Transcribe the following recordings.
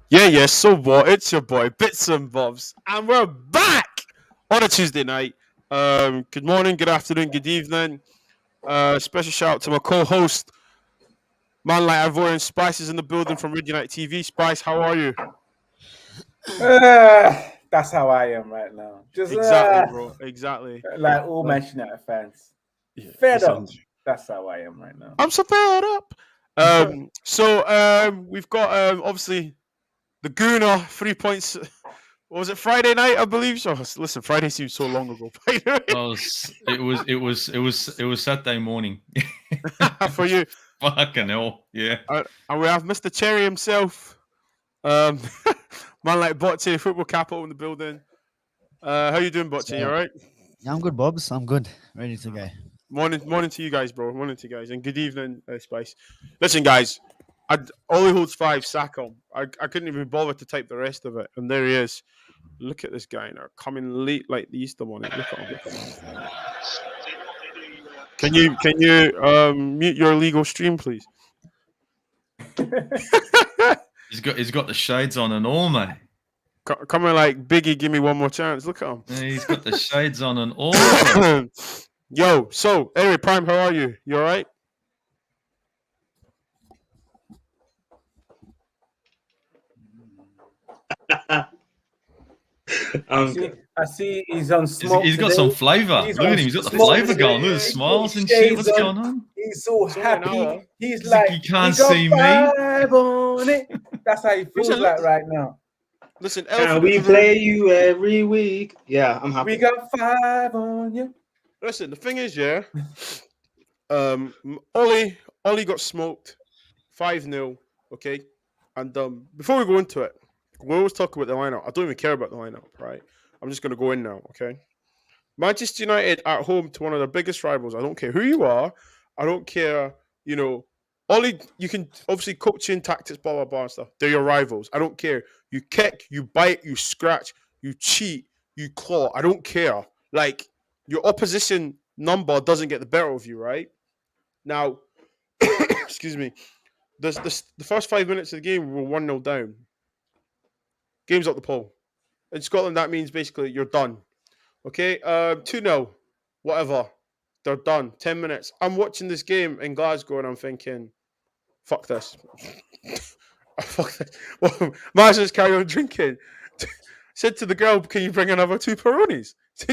Yeah. So what? It's your boy Bits and Bobs, and we're back on a Tuesday night. Good morning, good afternoon, good evening. Special shout out to my co-host, man like Ivorian Spice is in the building from Red United TV. Spice, how are you? That's how I am right now. Just Exactly, bro. Exactly. like all Like, Manchester United fans, yeah. fed Listen, up. That's how I am right now. I'm so fed up. We've got obviously the Gooner 3 points. What was it Friday night? I believe so. Listen, Friday seems so long ago. By the way. Oh, it was Saturday morning. For you. Fucking hell, yeah. And we have Mr. Cherry himself. Um, man like Bocce, football capital in the building. How you doing, Bocce? You So, alright? yeah, I'm good, Bobs. I'm good. Ready to go. Morning to you guys, bro. Morning to you guys, and good evening, Spice. Listen, guys, Ole Holds 5, sack him. I couldn't even bother to type the rest of it, and there he is. Look at this guy now, coming late like the Easter morning. Look at him. Can you mute your illegal stream, please? He's got the shades on and all, mate. Coming like Biggie, give me one more chance. Look at him. Yeah, he's got the shades on and all. Yo, so anyway, Prime, how are you? You all right? I see he's on smoke. He's got some flavour. Look at him. He's got the flavour going. Look at the smiles and shit. What's going on? He's so happy. He's like, you can't he got see me. 5 on it. That's how he feels Listen, like right now. Listen, Can we play you every week? Yeah, I'm happy. We got 5 on you. Listen, the thing is, yeah, Ollie got smoked 5-0, okay? And before we go into it, we always talk about the lineup. I don't even care about the lineup, right? I'm just gonna go in now, okay? Manchester United at home to one of the biggest rivals. I don't care who you are. I don't care, Ollie, you can obviously coaching tactics, blah blah blah and stuff. They're your rivals. I don't care. You kick, you bite, you scratch, you cheat, you claw. I don't care. Like your opposition number doesn't get the better of you, right? Now, excuse me. The first 5 minutes of the game we were 1-0 down. Game's up the pole. In Scotland, that means basically you're done. Okay, 2-0, whatever. They're done. 10 minutes. I'm watching this game in Glasgow and I'm thinking, fuck this. Fuck this. Well, might as well just carry on drinking. Said to the girl, can you bring another 2 Peronis? I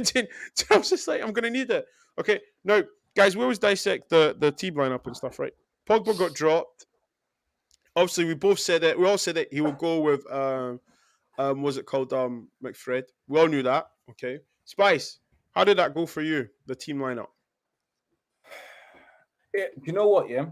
was just like, I'm going to need it. Okay, now, guys, we always dissect the team lineup and stuff, right? Pogba got dropped. Obviously, we both said it. We all said it. He will go with, was it called McFred? We all knew that. Okay. Spice, how did that go for you, the team lineup? You know what, yeah?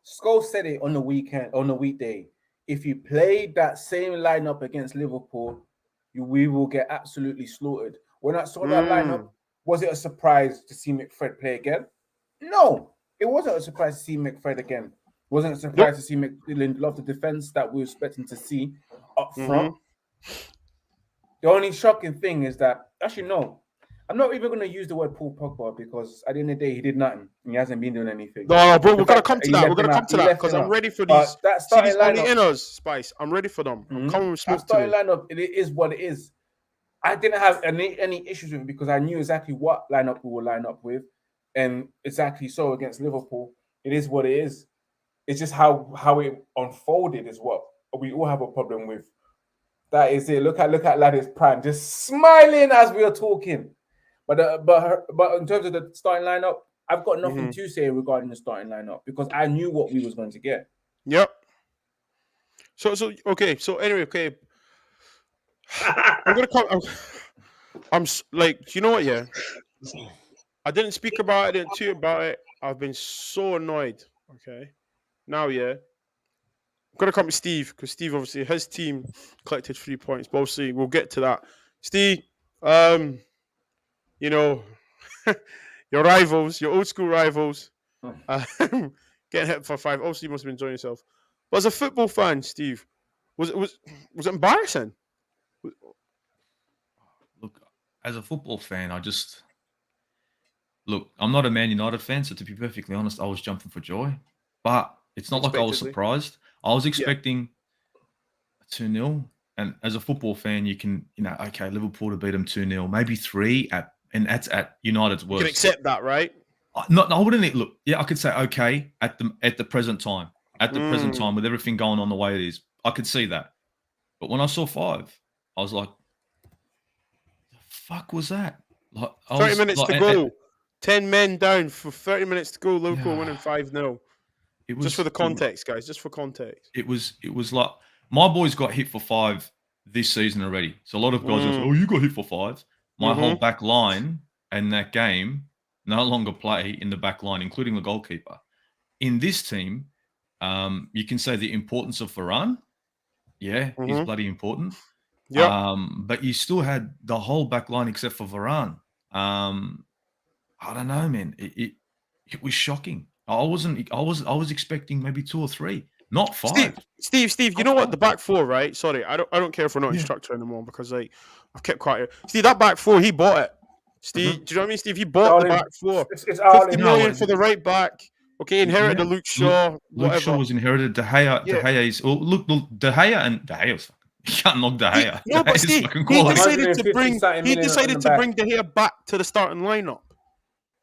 Scholes said it on the weekday. If you play that same lineup against Liverpool, we will get absolutely slaughtered. When I saw that lineup, was it a surprise to see McFred play again? No, it wasn't a surprise to see McFred again. It wasn't a surprise to see McLean love the defense that we were expecting to see up front. The only shocking thing is that, actually, no, I'm not even going to use the word Paul Pogba because at the end of the day, he did nothing. He hasn't been doing anything. No, bro, we're going to come to that. We're going to come to that because I'm ready for these. That starting lineup. lineup, Spice. I'm ready for them. I'm coming with smoke that starting lineup, it is what it is. I didn't have any issues with it because I knew exactly what lineup we will line up with. And exactly so against Liverpool, it is what it is. It's just how it unfolded is what we all have a problem with. That is it. Look at Laddie's prime, just smiling as we are talking. But in terms of the starting lineup, I've got nothing to say regarding the starting lineup because I knew what we was going to get. Yep. So okay. So anyway, okay. I'm gonna come. I'm like, you know what? Yeah. I didn't speak about it. I didn't tweet about it. I've been so annoyed. Okay. Now, yeah. I'm gonna come to Steve because Steve obviously his team collected 3 points. But obviously, we'll get to that. Steve, your rivals, your old school rivals, getting hit for 5. Obviously, you must have been enjoying yourself. But as a football fan, Steve, was it embarrassing? Look, as a football fan, I'm not a Man United fan, so to be perfectly honest, I was jumping for joy. But it's not like I was surprised. I was expecting 2-0. And as a football fan, you can, okay, Liverpool to beat them 2-0, maybe 3 and that's at United's You worst. can accept that, right? No, I wouldn't look. Yeah, I could say okay at the present time. At the present time, with everything going on the way it is, I could see that. But when I saw 5, I was like, "The fuck was that?" Like 30 minutes to go. 10 men down for 30 minutes to go. Liverpool winning 5-0. Just for the context, guys. Just for context. It was like my boys got hit for 5 this season already. So a lot of guys are saying, "Oh, you got hit for 5." My whole back line and that game no longer play in the back line, including the goalkeeper. In this team, you can say the importance of Varane. Yeah, he's bloody important. Yeah. But you still had the whole back line except for Varane. I don't know, man. It was shocking. I was expecting maybe 2 or 3, not 5. Steve, you know what? The back 4, right? Sorry, I don't care if we're not in structure anymore because I've kept quiet. Steve, that back 4, he bought it. Steve, do you know what I mean? Steve, he bought the back 4. It's 50 million for the right back. Okay, inherited the Luke Shaw. Luke Shaw was inherited. De Gea. De Gea is. Oh, look, De Gea's. You can't knock De Gea. No, but Steve, he decided to bring De Gea back to the starting lineup.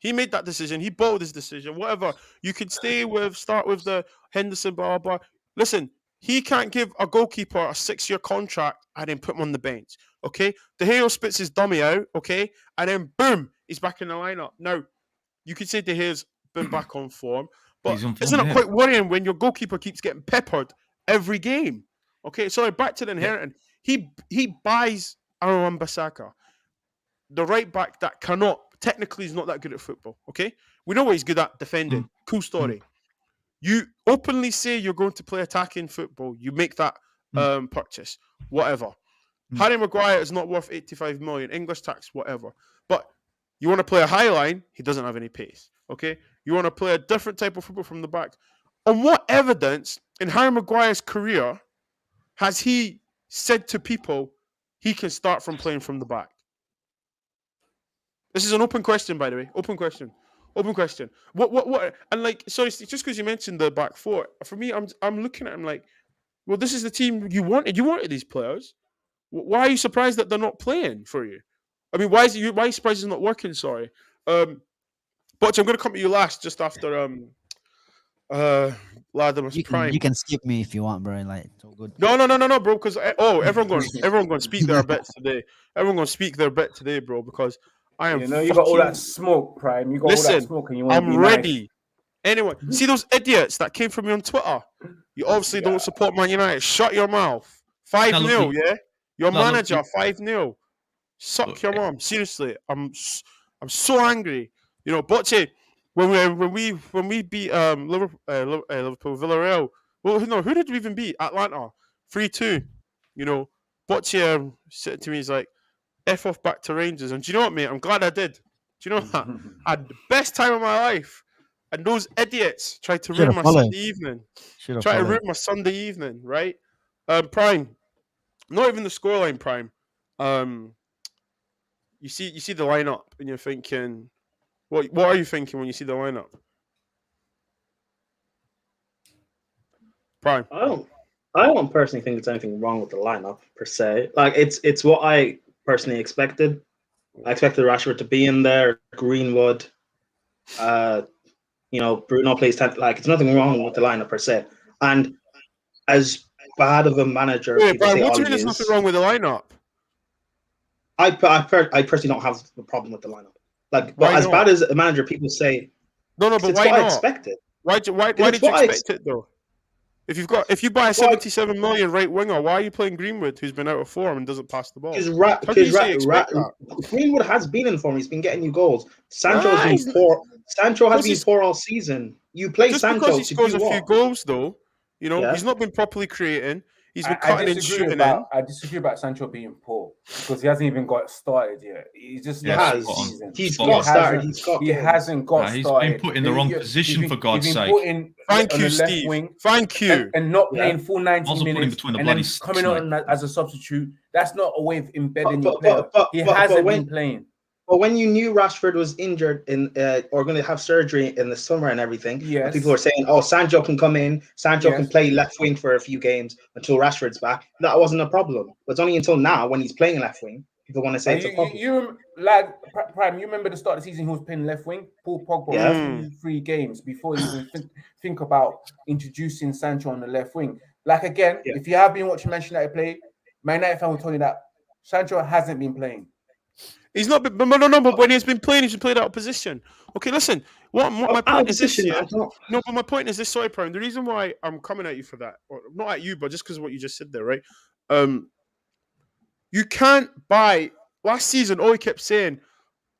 He made that decision. He bought this decision. Whatever. You could start with the Henderson, blah, blah. Listen, he can't give a goalkeeper a 6-year contract and then put him on the bench. Okay? De Gea spits his dummy out, okay? And then boom, he's back in the lineup. Now, you could say De Gea's been back on form, but isn't it quite worrying when your goalkeeper keeps getting peppered every game? Okay, sorry, back to the inheriting. He buys Aaron Wan-Bissaka, the right back that technically is not that good at football. Okay, we know what he's good at defending. Cool story. You openly say you're going to play attacking football. You make that purchase, whatever. Harry Maguire is not worth 85 million. English tax, whatever. But you want to play a high line, he doesn't have any pace. Okay, you want to play a different type of football from the back. On what evidence in Harry Maguire's career has he said to people he can start from playing from the back? This is an open question, by the way. Open question. What? And like, sorry, just because you mentioned the back 4, for me, I'm looking at him like, well, this is the team you wanted. You wanted these players. Why are you surprised that they're not playing for you? I mean, why are you surprised it's not working? Sorry. Butch, I'm going to come to you last, just after Latimer's prime. You can skip me if you want, bro. Like, it's all good. No, bro. Because everyone going to speak their bit today. Everyone going to speak their bit today, bro. Because I am. You got all that smoke, Prime. You got all that smoke, and you want to be ready. Nice. Anyway, see those idiots that came from me on Twitter? You obviously don't support Man United. Shut your mouth. 5-0, yeah. Your manager 5-0. Suck your mom. Seriously, I'm so angry. You know, Bocce, when we beat Liverpool, Villarreal. Well, no, who did we even beat? Atlanta, 3-2. You know, Bocce said to me, he's like, "F off back to Rangers." And do you know what, mate? I'm glad I did. Do you know that? I had the best time of my life. And those idiots tried to ruin my Sunday evening. Try to ruin my Sunday evening, right? Prime, not even the scoreline, Prime. You see the lineup, and you're thinking, what are you thinking when you see the lineup? Prime. I don't personally think there's anything wrong with the lineup per se. Like it's what I personally expected. I expected Rashford to be in there, Greenwood. Bruno plays 10. Like, it's nothing wrong with the lineup per se. And as bad of a manager, Wait, Brian, what do you mean there's nothing wrong with the lineup? I personally don't have a problem with the lineup. Like, but as bad as a manager, people say. No, but why not? I expected. Why did you expect it though? If you buy a 77 million right winger, why are you playing Greenwood, who's been out of form and doesn't pass the ball? Because Greenwood has been in form. He's been getting you goals. Sancho has been poor. Sancho has been poor all season. You play Sancho because he scores a few goals, though. You know, he's not been properly creating. He's been cutting and shooting in. I disagree about Sancho being poor because he hasn't even got started yet. He's just He hasn't got started. He's been put in the wrong position, for God's sake. Thank you, Steve. Thank you. And not playing full 90 minutes between the and then coming on as a substitute. That's not a way of embedding your player. He hasn't been playing. But when you knew Rashford was injured or going to have surgery in the summer and everything, and people were saying, "Oh, Sancho can come in, Sancho can play left wing for a few games until Rashford's back." That wasn't a problem. But it's only until now when he's playing left wing people want to say it's a problem. You like Prime. You remember the start of the season he was playing left wing. Paul Pogba 3 games before he even think about introducing Sancho on the left wing. Like again, if you have been watching Manchester United play, Man United fan will tell you that Sancho hasn't been playing. He's not been, but when he's been playing out of position. Okay, listen. What my point is this? No, but my point is this. Sorry, Prime. The reason why I'm coming at you for that, or not at you, but just because of what you just said there, right? You can't buy. Last season, all he kept saying,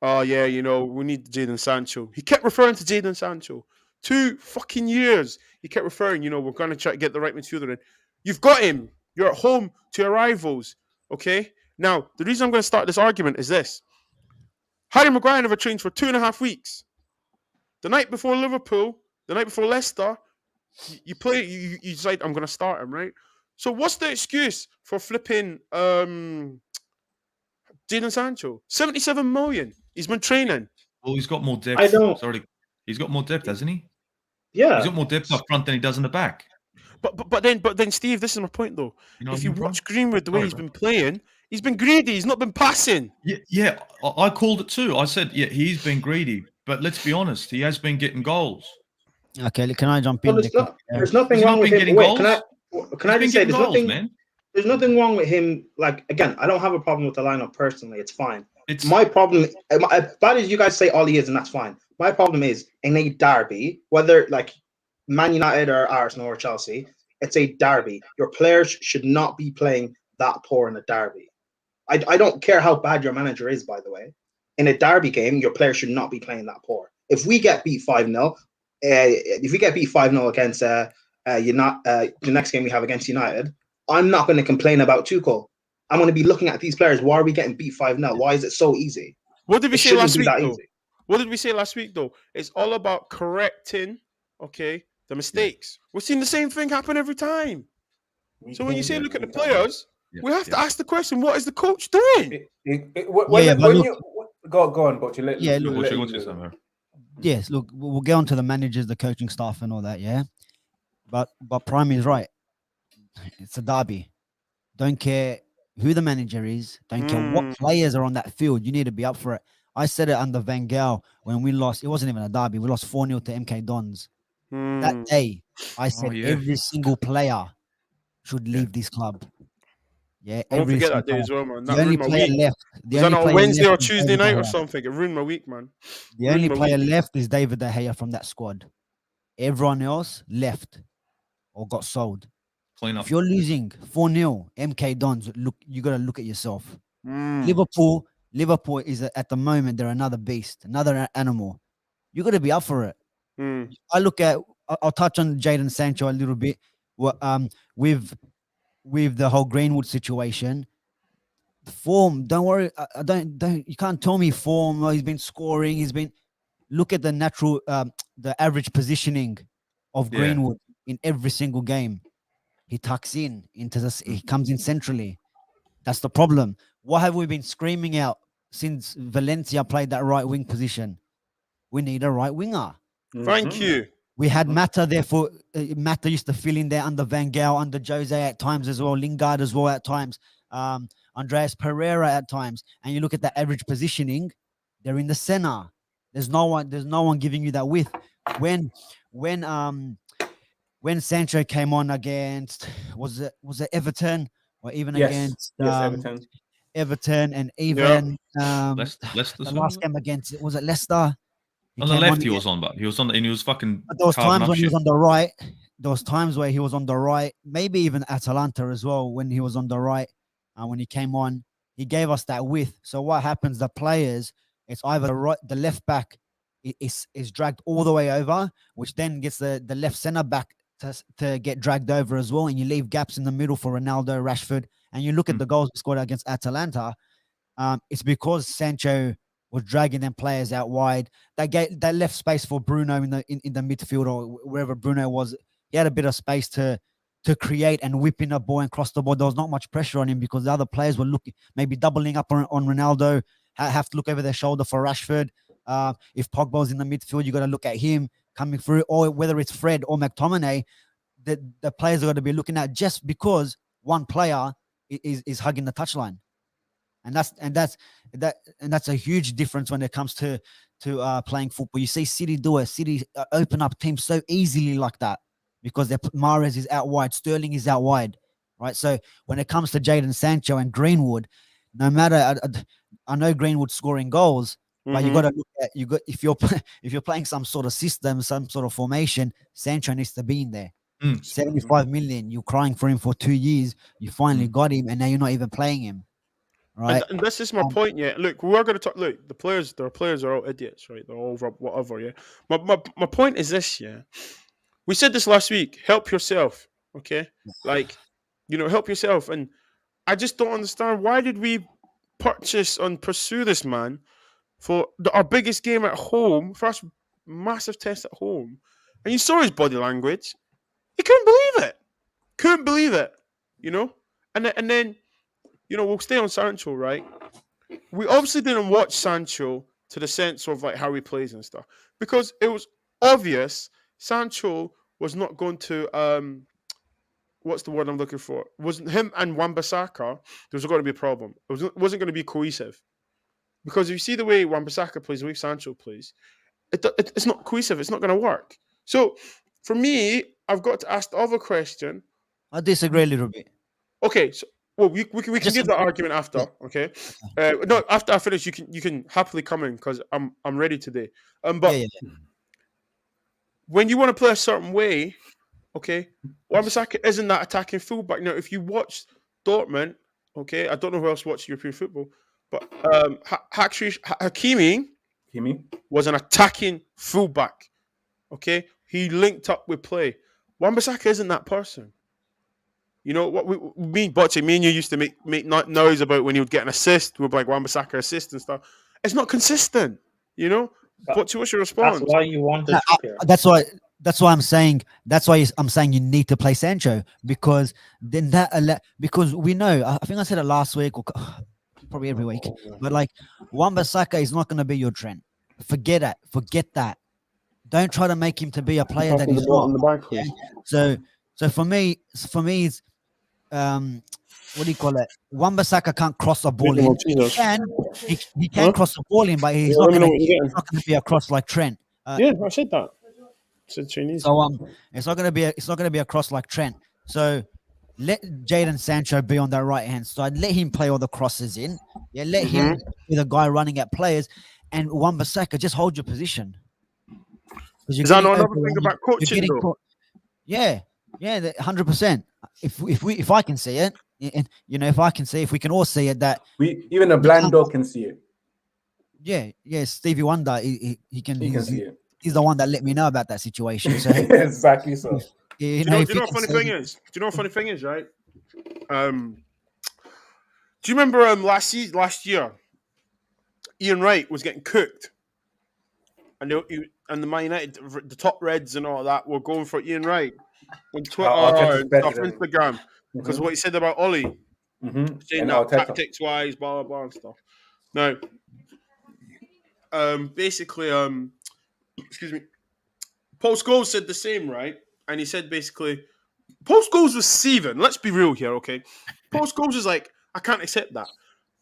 "Oh yeah, you know, we need Jadon Sancho." He kept referring to Jadon Sancho. 2 fucking years, he kept referring. You know, we're gonna try to get the right midfielder in. You've got him. You're at home to your rivals. Okay. Now, the reason I'm going to start this argument is this. Harry Maguire never trained for 2.5 weeks. The night before Liverpool, the night before Leicester, you decide, I'm going to start him, right? So what's the excuse for flipping Jadon Sancho? 77 million. He's been training. Well, he's got more depth. He's got more depth, hasn't he? Yeah. He's got more depth up front than he does in the back. But then, Steve, this is my point though. If you watch Greenwood the way he's been playing, he's been greedy. He's not been passing. Yeah, I called it too. I said, yeah, he's been greedy. But let's be honest, he has been getting goals. Okay, can I jump in? There's nothing wrong with him. Wait, can I just say there's nothing wrong with him. Like, again, I don't have a problem with the lineup personally. It's fine. My problem, as bad as you guys say Ole is, and that's fine. My problem is in a derby, whether like Man United or Arsenal or Chelsea, it's a derby. Your players should not be playing that poor in a derby. I don't care how bad your manager is, by the way. In a derby game, your players should not be playing that poor. If we get beat 5-0, against the next game we have against United, I'm not going to complain about Tuchel. I'm going to be looking at these players. Why are we getting beat 5-0? Why is it so easy? What did we say last week, though? What did we say last week, though? It's all about correcting, the mistakes. We're seeing the same thing happen every time. So when you say look at the players, we have to ask the question: what is the coach doing? Go on, Butcher. Yes, look, we'll get on to the managers, the coaching staff, and all that. Yeah, but Prime is right. It's a derby. Don't care who the manager is. Don't care what players are on that field. You need to be up for it. I said it under Van Gaal when we lost. It wasn't even a derby. We lost 4-0 to MK Dons. That day, I said every single player should leave this club. Yeah, I won't forget that day as well, man. The only player left. Was that on Wednesday or Tuesday night or something? It ruined my week, man. The only player left is David De Gea from that squad. Everyone else left or got sold. Clean up. If you're losing 4-0, MK Dons, look, you got to look at yourself. Liverpool is at the moment, they're another beast, another animal. You got to be up for it. I look at, I'll touch on Jadon Sancho a little bit. With the whole Greenwood situation, form. Don't worry. You can't tell me form. He's been scoring. Look at the natural, the average positioning of Greenwood in every single game. He tucks in into this. He comes in centrally. That's the problem. What have we been screaming out since Valencia played that right wing position? We need a right winger. Thank you. We had Mata there for Mata used to fill in there under Van Gaal, under Jose at times as well, Lingard as well at times, Andreas Pereira at times. And you look at the average positioning, they're in the center. There's no one giving you that width. When Sancho came on against was it Everton or even against Everton and even the last game against was it Leicester? On the left, he was on, but he was on, and he was fucking. But there was times when he was on the right. There was times where he was on the right. Maybe even Atalanta as well when he was on the right. When he came on, he gave us that width. So what happens? The players, it's either the left back is dragged all the way over, which then gets the left centre back to get dragged over as well, and you leave gaps in the middle for Ronaldo, Rashford. And you look at the goals we scored against Atalanta. It's because Sancho was dragging them players out wide. That left space for Bruno in the midfield or wherever Bruno was. He had a bit of space to create and whip in a ball and cross the ball. There was not much pressure on him because the other players were looking, maybe doubling up on Ronaldo, have to look over their shoulder for Rashford. If Pogba's in the midfield, you got to look at him coming through, or whether it's Fred or McTominay, the players are going to be looking at just because one player is hugging the touchline. And that's a huge difference when it comes to playing football. You see City do it. City open up teams so easily like that because Mahrez is out wide, Sterling is out wide, right? So when it comes to Jadon Sancho and Greenwood, no matter I know Greenwood scoring goals, but you got to look at if you're playing some sort of system, some sort of formation, Sancho needs to be in there. 75 million. You're crying for him for 2 years. You finally got him, and now you're not even playing him. Right. And this is my point. Yeah. Look, we are going to talk. Look, the players are all idiots, right? They're all whatever. Yeah. My point is this. Yeah. We said this last week. Help yourself. Okay. Like, help yourself. And I just don't understand, why did we purchase and pursue this man for our biggest game at home, first massive test at home, and you saw his body language. He couldn't believe it. And then. We'll stay on Sancho, right? We obviously didn't watch Sancho to the sense of like how he plays and stuff, because it was obvious Sancho was not going to what's the word I'm looking for? Wasn't him and Wan-Bissaka, there was going to be a problem. It wasn't going to be cohesive, because if you see the way Wan-Bissaka plays, the way Sancho plays, it's not cohesive. It's not going to work. So for me, I've got to ask the other question. I disagree a little bit. Okay, so. Well, we can give that argument after, okay? No, after I finish, you can happily come in because I'm ready today. But when you want to play a certain way, okay, Wan-Bissaka isn't that attacking fullback. Now, if you watch Dortmund, okay, I don't know who else watches European football, but Hakimi was an attacking fullback, okay? He linked up with play. Wan-Bissaka isn't that person. What me and you used to make noise about when he would get an assist with like Wan-Bissaka assist and stuff. It's not consistent, What's your response? That's why you want it. That's why I'm saying. That's why I'm saying you need to play Sancho, because then because we know. I think I said it last week or probably every week, but like Wan-Bissaka is not going to be your Trent. Forget that. Don't try to make him to be a player that he's not. Yeah? So for me, it's what do you call it? Wan-Bissaka can't cross the ball in. He can cross the ball in, but he's not going to be a cross like Trent. I said that. I said Chinese. So it's not going to be a cross like Trent. So let Jadon Sancho be on that right hand side. Let him play all the crosses in. Yeah, let him be the guy running at players, and Wan-Bissaka just hold your position. Is that not another thing about coaching, though? Yeah, 100%. If I can see it, and if we can all see it, that even a blind dog can see it. Yeah, Stevie Wonder, he can see it. He's the one that let me know about that situation. So exactly so. Do you know what funny thing is? Do you know what funny thing is, right? Do you remember last year, Ian Wright was getting cooked, and the Man United, the top Reds and all that were going for Ian Wright on Twitter and stuff, Instagram, because what he said about Ole, saying that tactics wise, blah blah blah and stuff. Now, basically, excuse me, Paul Scholes said the same, right? And he said basically, Paul Scholes was seething. Let's be real here, okay? Paul Scholes was like, I can't accept that.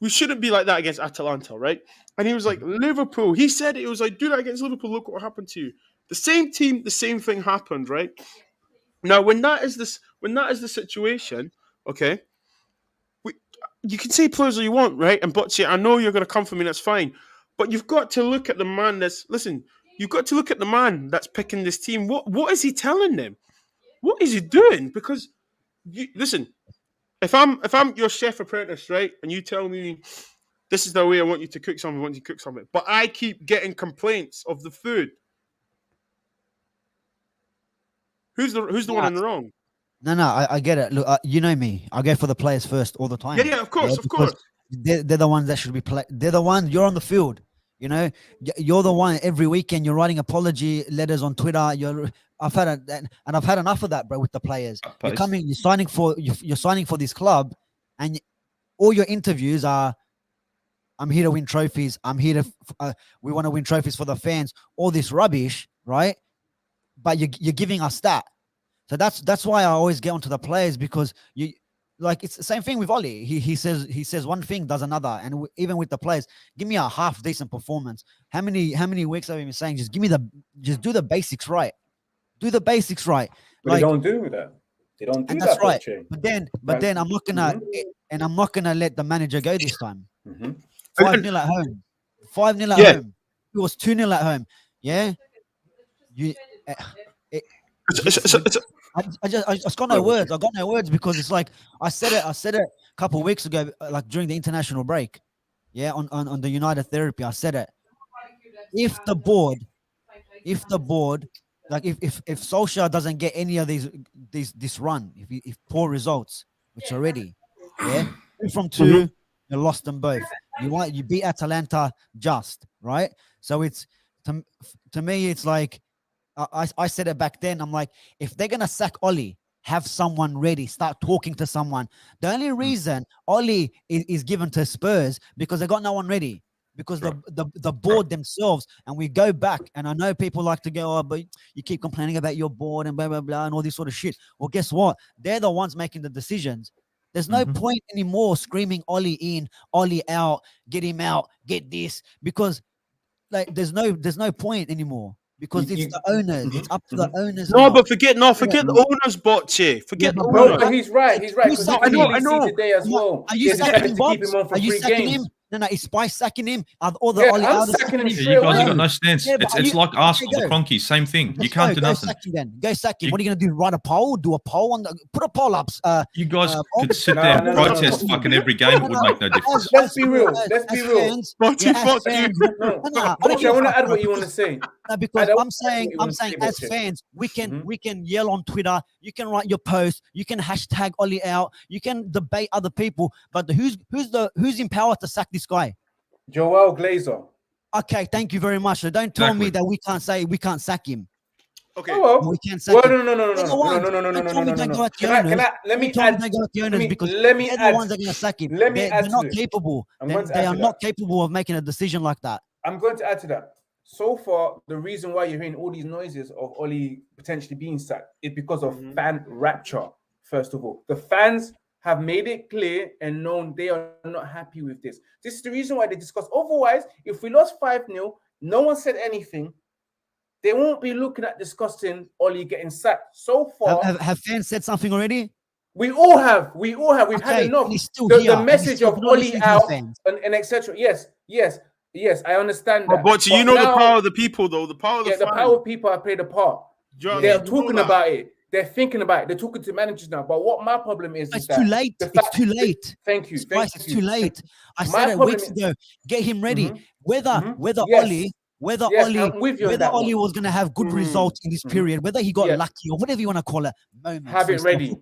We shouldn't be like that against Atalanta, right? And he was like, Liverpool. He said it was like, do that against Liverpool. Look what happened to you. The same team, the same thing happened, right? Now, when that is the situation, okay, you can say players all you want, right? And BOBZ, I know you're going to come for me. That's fine, but you've got to look at the man You've got to look at the man that's picking this team. What is he telling them? What is he doing? Because listen, if I'm your chef apprentice, right, and you tell me this is the way I want you to cook something, but I keep getting complaints of the food, who's the one in the wrong? No, I get it. Look, you know me. I go for the players first all the time. Yeah, of course. They're the ones that should be played. They're the ones. You're on the field. You're the one every weekend. You're writing apology letters on Twitter. I've had enough of that, bro. With the players, you're signing for this club, and all your interviews are I'm here to win trophies. I'm here to. We want to win trophies for the fans. All this rubbish, right? But you're giving us that. So that's why I always get onto the players, because you like it's the same thing with Oli. He says one thing, does another, and even with the players, give me a half decent performance. How many weeks have I been saying? Just do the basics right. Do the basics right. But they don't do that. They don't do and that. That's right. Coaching. But then I'm not gonna and I'm not gonna let the manager go this time. 5-0 at home. 5-0 at home. It was 2-0 at home. Yeah. I just got no words. I got no words, because it's like I said it a couple of weeks ago, like during the international break. Yeah, on the United Therapy, I said it. If the board, like if Solskjaer doesn't get any of this run, if poor results, which already, yeah, 2 from 2, you lost them both. You beat Atalanta just, right? So it's to me, it's like I said it back then. I'm like, if they're gonna sack Oli, have someone ready. Start talking to someone. The only reason Oli is given to Spurs because they got no one ready. Because the board themselves, and we go back, and I know people like to go, oh, but you keep complaining about your board and blah blah blah and all this sort of shit. Well, guess what? They're the ones making the decisions. There's no point anymore screaming Oli in, Oli out, get him out, get this, because like there's no point anymore. Because it's the owners. It's up to the owners. No, but forget the owners, Botche. Forget the owners. But he's right. He's right. I know. Today as well. Are you sacking him, Bob? Are you sacking him? No, is Spice sacking him? I'm sacking him. You guys have got no stance. It's like Arsenal, the Cronkies, same thing. You can't do nothing. Go sack him. What are you going to do? Write a poll? Do a poll on put a poll up. You guys could sit there and protest fucking every game. It would make no difference. Let's be real. Let's be real. I want to add what you want to say. No, because I'm saying as fans, we can yell on Twitter, you can write your post, you can hashtag Oli out, you can debate other people, but who's in power to sack this guy? Joel Glazer. Okay, thank you very much. So don't tell me that we can't sack him. Okay. Oh, well, we can't sack him. No. Let me add. Because let me they're add. the ones that are going to sack him. They're not capable. They are not capable of making a decision like that. I'm going to add to that. So far, the reason why you're hearing all these noises of Oli potentially being sacked is because of fan rapture. First of all, the fans have made it clear and known they are not happy with this. This is the reason why they discuss. Otherwise, if we lost 5-0, no one said anything. They won't be looking at discussing Oli getting sacked. So far, have fans said something already? We all have. We've had enough. The message of Oli out and etc. Yes, I understand that. But you know now, the power of the people, though. The power of the power of people have played a part. They're talking about it. They're thinking about it. They're talking to managers now. But what my problem is it's too late. It's too late. Thank you. It's too late. I said it weeks ago. Get him ready. Whether Oli was going to have good results in this period, whether he got lucky or whatever you want to call it, have it ready.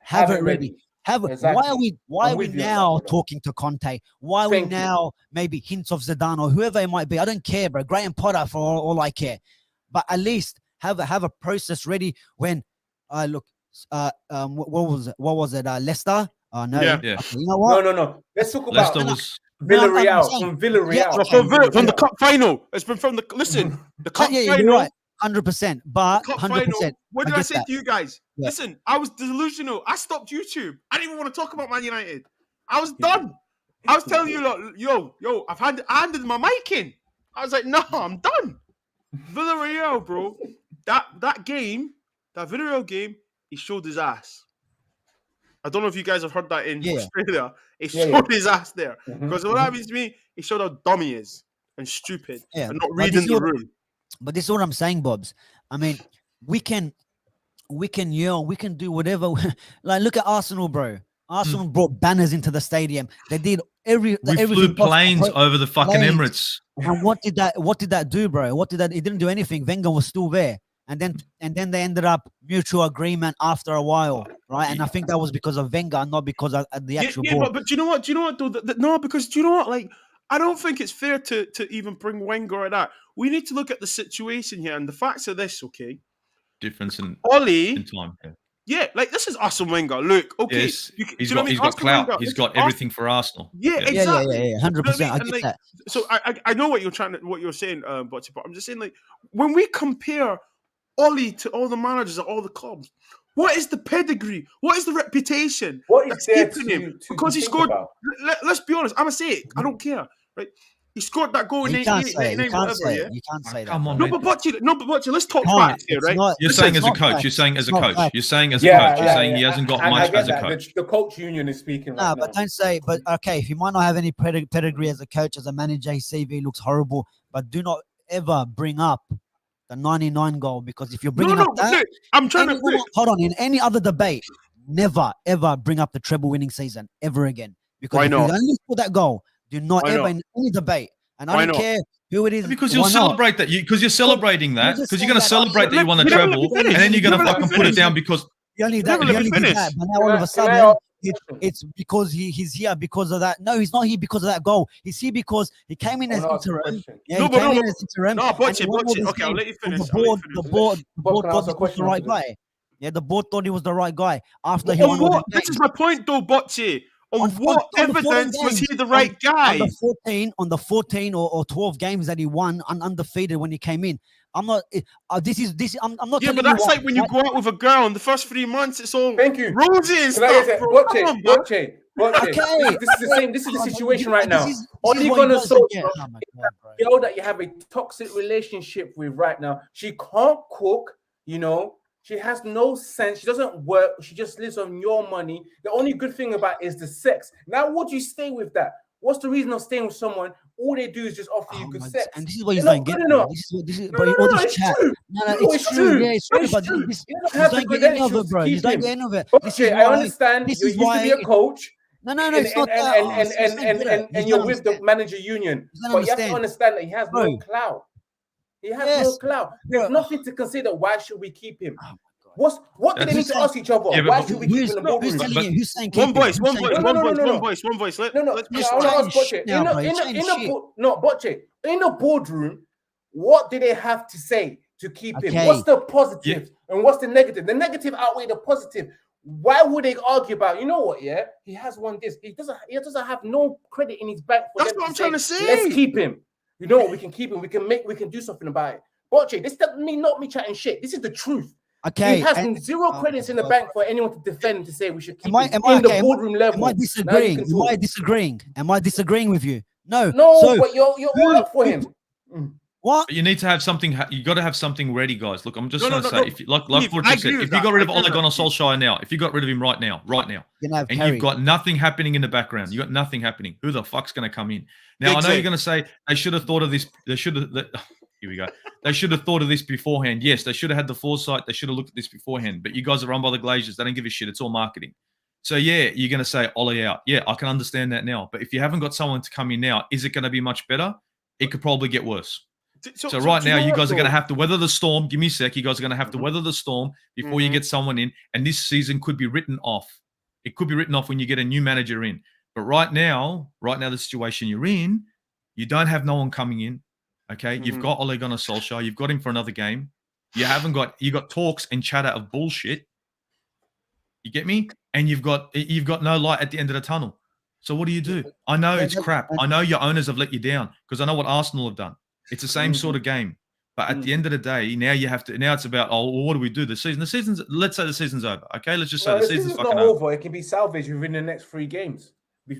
Have it ready. Why are we now talking to Conte? Why are we now maybe hints of Zidane or whoever it might be? I don't care, bro. Graham Potter for all I care. But at least have a process ready when look. What was it? Leicester? No. Yeah. Okay, you know what? No. Let's talk about Villarreal. From Villarreal. From the cup final. It's been from the cup final. You're right. 100%, but 100%. What did I say to you guys? Yeah. Listen, I was delusional. I stopped YouTube. I didn't even want to talk about Man United. I was done. I was telling you, yo, I handed my mic in. I was like, no, I'm done. Villarreal, bro. That Villarreal game, he showed his ass. I don't know if you guys have heard that in Australia. He showed his ass there. Because what that means to me, he showed how dumb he is and stupid and not reading the room. But this is what I'm saying, Bobs. I mean, we can yell, we can do whatever. Like, look at Arsenal, bro. Arsenal brought banners into the stadium. They did we flew planes over the fucking Emirates. And what did that do, bro? It didn't do anything. Wenger was still there. And then they ended up mutual agreement after a while, right? And I think that was because of Wenger, not because of the actual board. But do you know what? Though? No, because do you know what? Like, I don't think it's fair to even bring Wenger at that. We need to look at the situation here and the facts of this, okay? Difference in Oli time. Yeah. Yeah, like this is Arsene Wenger. Look, okay, Yes, he's do you know got what I mean? clout. Wenger, He's this got is everything for Arsenal. Yeah, Yeah. exactly. 100%. I And get like, that. so I know what you're saying, but I'm just saying, like, when we compare Ollie to all the managers at all the clubs, what is the pedigree? What is the reputation What is that's there keeping him? to Because he think scored. about? Let's be honest. I'm gonna say it. I don't care, right? He scored that goal in You can't 88, say it. 99, You can't whatever. say Yeah. it. You can't say that. Come on, bro. man. No, but watch it. Let's talk Can't. facts here, It's right? not. You're Listen, saying as a not coach. facts. You're saying as a It's not coach. facts. You're saying as a Yeah, coach. You're saying he hasn't got I much get as a that. coach. The coach union is speaking Nah, right now. but don't say. But okay, if you might not have any pedigree as a coach, as a manager, his CV looks horrible. But do not ever bring up the 99 goal, because if you're bringing up that, look, I'm trying to look. hold on. In any other debate, never ever bring up the treble winning season ever again. Because Why if you not? only score that goal, do not Why ever not? in any debate. And I Why don't not? care who it is. Because you'll why not? celebrate that. Because you're celebrating that. just Because you're saying going to that- celebrate that you won the You never let treble, me finish. and then you're You going to never let me fucking put it finish. down because You only never that, let you me only did finish. that, but now Can all I- of a can I sudden ask a question? it's because he's here because of that. No, he's not here because of that goal. He's here because he came in I as wanna ask a interim. question. Yeah, No, he but came no, in as interim. no, and watch he it, won watch all it. this Okay, I'll game. let you And finish. the I'll let you board, the finish. board, the Bob, board can I thought ask a this was the question right after this? guy. Yeah, the board thought he was the right guy after he won On all what? the This is games. my point, though, Bocce. On what On the 14 evidence was games, he the right on guy? the 14 or 12 games that he won undefeated when he came in. I'm not. I'm not Yeah, telling but you that's what. like when you go out with a girl in the first 3 months, it's all Thank you. roses Can I stuff, get bro. that? Come on, bro. Bocce. Okay. This is the same. This is the situation right now. This Ole is what you guys don't get. Holds, Oh my God, bro. girl that you have a toxic relationship with right now. She can't cook, She has no sense. She doesn't work. She just lives on your money. The only good thing about it is the sex. Now, would you stay with that? What's the reason of staying with someone? All they do is just offer you Oh good my, sex. and this is what you They're don't not get. good Bro. enough. This is, No, but no, all no, this it's chat. true. No, No, it's true. Yeah, it's true. It's But true. this, You don't you have don't the get any of credentials it, to bro. You keep don't him. get any of it. But This is I why. understand This you is used to why. be a coach. No, it's not that. And you're with the manager union. You don't But you have to understand. understand that he has no Bro. clout. He has Yes, no clout. There's bro. nothing to consider. Why should we keep him? Oh my God. What do they That's- need to ask each other? Yeah, but- Why but should we keep him in the boardroom? Who's telling but- you? Who's saying keep One him? voice, Who's one saying voice, keep one No, no, voice, no, no, one no. voice, one voice. No, Let's I be want to quiet. ask Bocce. now, bro. You're chatting shit. In the boardroom, what do they have to say to keep him? Okay. What's the positive and what's the negative? The negative outweigh the positive. Why would they argue about? You know what? Yeah, he has won this. He doesn't have no credit in his bank for That's them what I'm trying to say. Let's keep him. You know what? We can keep him. We can do something about it. Bocce, this doesn't mean not me chatting shit. This is the truth. Okay. He has zero credits in the bank for anyone to defend to say we should keep him Am the boardroom level. Am I disagreeing? Am I disagreeing with you? No. No, So, but you're all up for him. what? But you need to have something. You got to have something ready, guys. Look, I'm just going to say, no. if you, like Steve, Fortune I said, agree with if you that. got rid of I Ole agree with Gunnar that. Solskjaer now, if you got rid of him right now, and you've got nothing happening in the background, you got nothing happening. Who the fuck's going to come in? Now I know you're going to say they should have thought of this. They should have. Here we go. They should have thought of this beforehand. Yes, they should have had the foresight. They should have looked at this beforehand. But you guys are run by the Glazers. They don't give a shit. It's all marketing. So yeah, you're going to say Ole out. Yeah, I can understand that now. But if you haven't got someone to come in now, is it going to be much better? It could probably get worse. So right now, you guys are going to have to weather the storm. Give me a sec. You guys are going to have to weather the storm before you get someone in. And this season could be written off. It could be written off when you get a new manager in. But right now, the situation you're in, you don't have no one coming in. Okay, you've got Ole Gunnar Solskjaer. You've got him for another game. You got talks and chatter of bullshit. You get me? And you've got no light at the end of the tunnel. So what do you do? I know it's crap. I know your owners have let you down because I know what Arsenal have done. It's the same sort of game. But at the end of the day, now it's about, what do we do? Let's say the season's over. Okay, let's just say the season's fucking not over. It can be salvaged within the next 3 games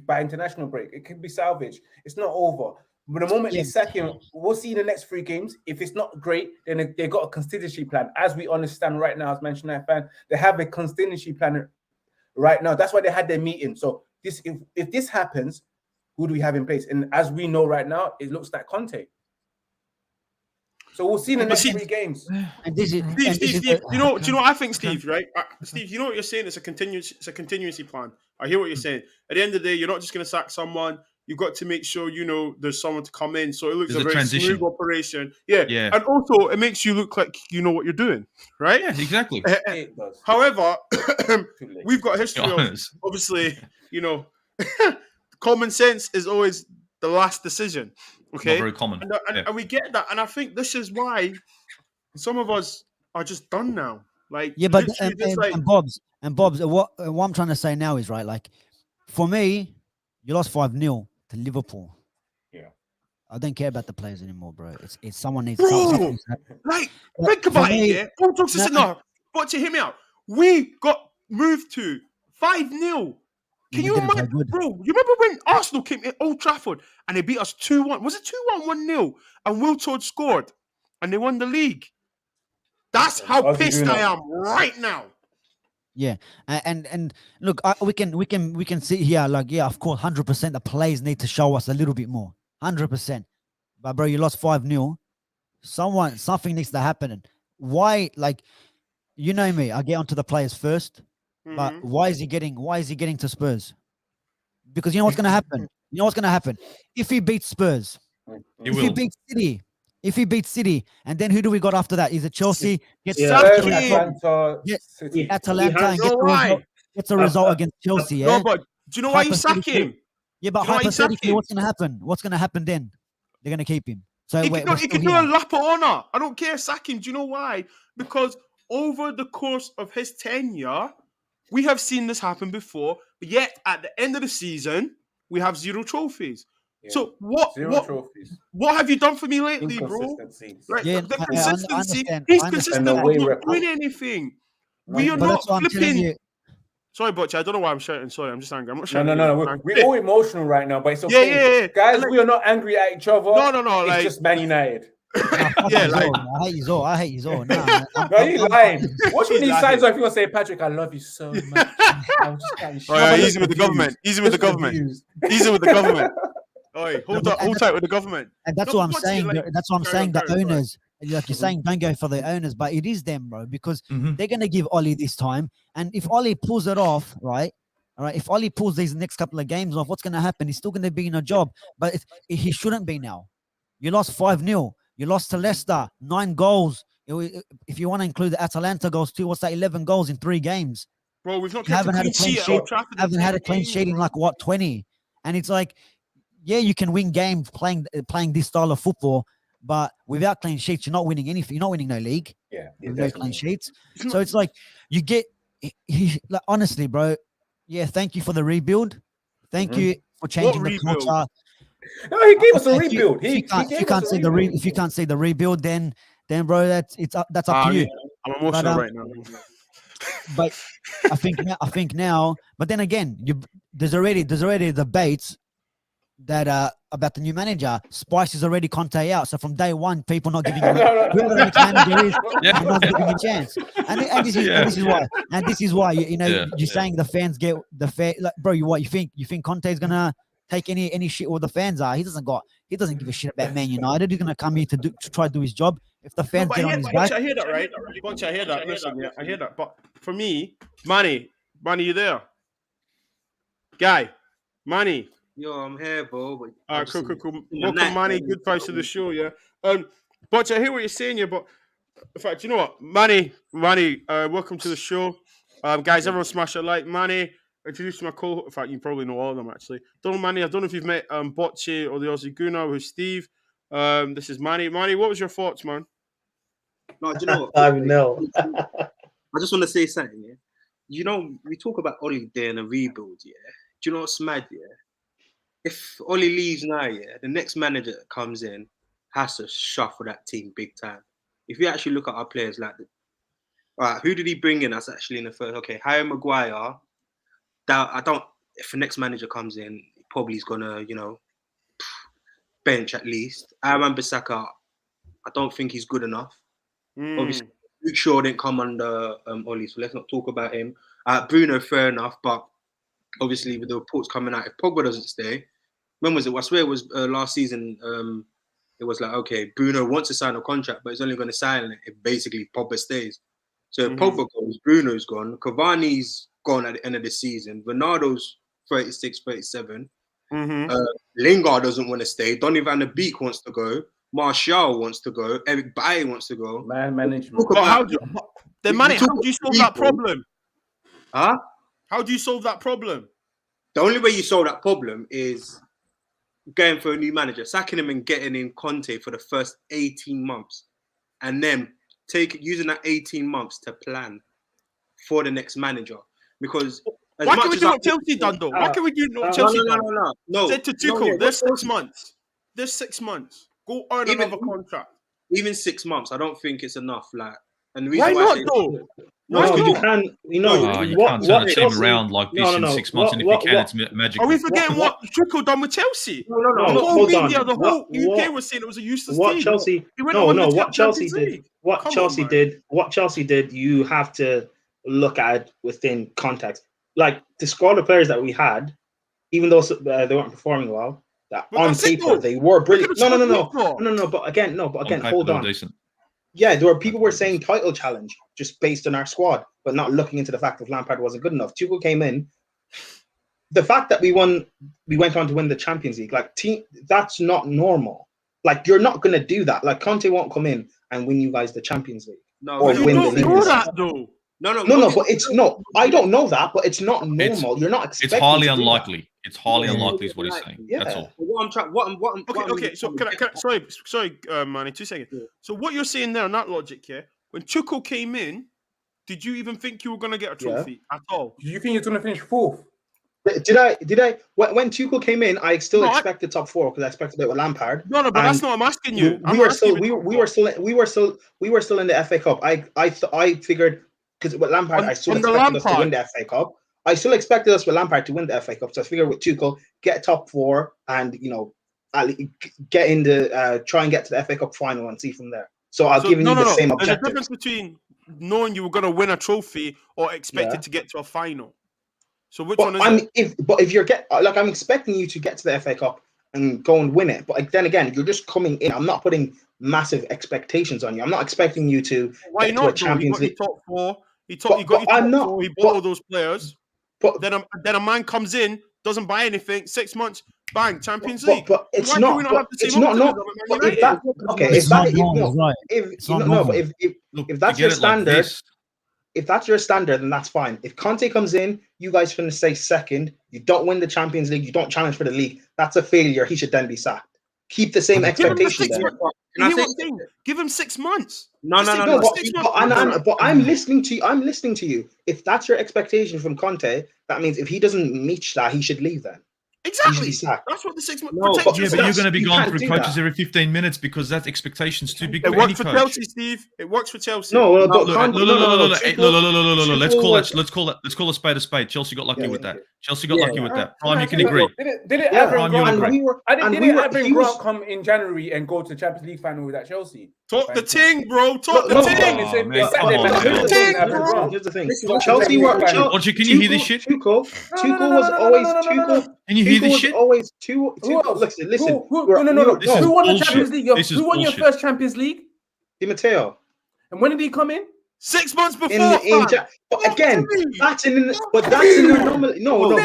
by international break. It can be salvaged. It's not over. But the moment they sack him, we'll see in the next 3 games. If it's not great, then they got a contingency plan. As we understand right now, as mentioned that fan, they have a contingency plan right now. That's why they had their meeting. So if this happens, who do we have in place? And as we know right now, it looks like Conte. So we'll see in the next 3 games. And this is Steve. Do you know what I think, Steve? Right, Steve. You know what you're saying? It's a contingency plan. I hear what you're saying. At the end of the day, you're not just going to sack someone. You've got to make sure there's someone to come in, so it looks a very smooth operation. Yeah, and also it makes you look like you know what you're doing, right? Yeah, exactly. It does. However, we've got a history of obviously, common sense is always the last decision. Okay, not very common, and we get that, and I think this is why some of us are just done now. Like, Yeah, but literally just like, and Bob's, what I'm trying to say now is right. Like, for me, you lost 5-0 to Liverpool. Yeah. I don't care about the players anymore, bro. It's someone needs. bro, Something needs to happen. like, But think for about it, me, yeah. Don't talk to no, no, but to hear me out. We got moved to 5-0. Can we you didn't play imagine, good. bro? You remember when Arsenal came to Old Trafford and they beat us 2-1? Was it 2-1, 1-0? And Will Todd scored and they won the league. That's how Ozzy pissed I Gunnar. am right now. Yeah, and look, we can see here, like, yeah, of course, 100%. The players need to show us a little bit more, 100%. But bro, you lost 5-0. Something needs to happen. Why? Like, you know me, I get onto the players first. But why is he getting to Spurs? Because you know what's going to happen. You know what's going to happen if he beats Spurs. If he beats City, and then who do we got after that? Is it Chelsea? Gets Atlanta, Atalanta, and gets a result against Chelsea. Yeah. No, but do you know why you sack him? Yeah, but hypothetically, what's going to happen? What's going to happen then? They're going to keep him. So he can do a lap of honor. I don't care, sack him. Do you know why? Because over the course of his tenure, we have seen this happen before. But yet, at the end of the season, we have 0 trophies. Yeah. So what have you done for me lately, bro? Like, the consistency. He's consistent, but not doing anything. We are not flipping. Sorry, Butch, I don't know why I'm shouting. Sorry, I'm just angry. I'm not shouting. No. We're all emotional right now, but it's okay. Yeah. Guys, like, we are not angry at each other. No. It's just Man United. Yeah, like, I hate you all. Nah, no, you lying. Watch when he signs off, you gonna say, Patrick, I love you so much. Easy with the government. Easy with the government. Oi, hold tight with the government. And that's what I'm saying. That's what I'm saying. The owners, like you're saying, don't go for the owners, but it is them, bro, because they're gonna give Ole this time. And if Ole pulls it off, right? All right, if Ole pulls these next couple of games off, what's gonna happen? He's still gonna be in a job, but he shouldn't be now. You lost 5-0. You lost to Leicester, 9 goals. If you want to include the Atalanta goals too, what's that? 11 goals in 3 games. Bro, we've not haven't had a clean sheet. Haven't had a clean sheet in like what 20, and it's like, yeah, you can win games playing this style of football, but without clean sheets, you're not winning anything. You're not winning no league. Yeah, no clean sheets. So it's like you get. Like, honestly, bro. Yeah, thank you for the rebuild. Thank you for changing the culture. No, he gave us a rebuild. If you can't see the rebuild, then bro, that's up to you. I'm emotional right now. But I think now. But then again, there's already debates that about the new manager. Spice is already Conte out. So from day one, people not giving him whoever the next manager is, not giving him a chance. And this is why you're saying the fans get the fair. Like, bro, you think Conte is gonna take any shit where the fans are? He doesn't give a shit about Man United. He's gonna come here to try to do his job. If the fans get on his back, I hear that, right? I hear that. Listen, yeah, I hear that. But for me, Manny, you there? Guy, Manny. Yo, I'm here, bro. All right, cool. Welcome, Manny. Good price to the show, yeah. But I hear what you're saying, yeah. But in fact, you know what, Manny, welcome to the show. Guys, everyone smash a like. Manny, introduce my co. In fact, you probably know all of them actually. Don't know Manny. I don't know if you've met Bocce or the Aussie Gunnar, who's Steve. This is Manny. Manny, what was your thoughts, man? No, do you know what? I know. I just want to say something. Yeah, you know, we talk about Ole doing a rebuild. Yeah, do you know what's mad? Yeah. If Ole leaves now, yeah, the next manager that comes in has to shuffle that team big time. If you actually look at our players, like, all right, who did he bring in? That's actually in the first. Okay, Harry Maguire. If the next manager comes in, probably he's gonna, bench at least. Aaron Bissaka, I don't think he's good enough. Obviously, Luke Shaw didn't come under Ole, so let's not talk about him. Bruno, fair enough, but obviously with the reports coming out, if Pogba doesn't stay. When was it? I swear it was last season. It was like, okay, Bruno wants to sign a contract, but he's only going to sign it if basically Pogba stays. So if Pogba goes, Bruno's gone. Cavani's gone at the end of the season. Ronaldo's 36, 37. Lingard doesn't want to stay. Donny van der Beek wants to go. Martial wants to go. Eric Bailly wants to go. Man management. How do you solve that problem? Huh? How do you solve that problem? The only way you solve that problem is going for a new manager, sacking him and getting in Conte for the first 18 months. And then using that 18 months to plan for the next manager. Because why can we do what Chelsea done though? Why can we do what Chelsea done? No. Said to Tuchel, there's 6 months. There's 6 months. Go earn another contract. Even 6 months, I don't think it's enough. Like, and the why reason not though? No, you can. You can't turn a team around like this in 6 months, and if you can, it's magical. Are we forgetting what Tuchel done with Chelsea? No. The whole media, the whole UK was saying it was a useless team. Chelsea? What Chelsea did. You have to look at it within context. Like the squad of players that we had, even though they weren't performing well, that on paper they were brilliant. No. But again, hold on. Yeah, there were people were saying title challenge just based on our squad, but not looking into the fact that Lampard wasn't good enough. Tuchel came in. The fact that we went on to win the Champions League, like that's not normal. Like you're not gonna do that. Like Conte won't come in and win you guys the Champions League. No, or you win don't know that though. No, but it's no. I don't know that, but it's not normal. You're not expecting. It's highly unlikely. It's highly unlikely, is what he's saying. Yeah. That's all. Okay. So can I, sorry, Manny, 2 seconds. Yeah. So what you're saying there on that logic, yeah? When Tuchel came in, did you even think you were gonna get a trophy at all? Did you think you're gonna finish 4th? Did I? When Tuchel came in, I still expected top 4 because I expected it with Lampard. No, but that's not what I'm asking you. We were still in the FA Cup. I figured because with Lampard, I still expected us to win the FA Cup. I still expected us with Lampard to win the FA Cup. So I figured with Tuchel, get top 4 and get in the try and get to the FA Cup final and see from there. So I'll give you the same objective. There's a difference between knowing you were going to win a trophy or expected to get to a final. So which one is it? If you're I'm expecting you to get to the FA Cup and go and win it. But then again, you're just coming in. I'm not putting massive expectations on you. I'm not expecting you to get to a Champions League. Top 4. He got you top 4. He bought all those players. But then a man comes in, doesn't buy anything. 6 months, bang, Champions League. But it's not. If that's your standard, if that's your standard, then that's fine. If Conte comes in, you guys finish say 2nd, you don't win the Champions League, you don't challenge for the league. That's a failure. He should then be sacked. Keep the same expectation there. Give him 6 months. No. But I'm listening to you. I'm listening to you. If that's your expectation from Conte, that means if he doesn't meet that, he should leave then. Exactly. That's what the 6 months. But you're going to be going through coaches every 15 minutes because that expectation's too big. It works for Chelsea, Steve. It works for Chelsea. No. Let's call a spade a spade. Chelsea got lucky with that. Prime, you can agree. Didn't Avram Grant come in January and go to the Champions League final with that Chelsea? Talk the ting, bro. Talk the ting. Here's the thing. Chelsea were. Can you hear this shit? Tuchel was always Tuchel. Can you hear this shit? Always Tuchel. Listen. Who won the Champions League? Who won your first Champions League? Di Matteo. And when did he come in? 6 months before. But again, that's in the normal. No.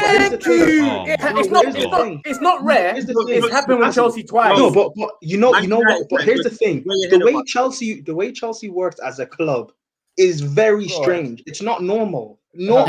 It's not rare. It's happened with Chelsea twice. No, but you know what? But here's the thing: the way Chelsea works as a club is very strange. It's not normal. No,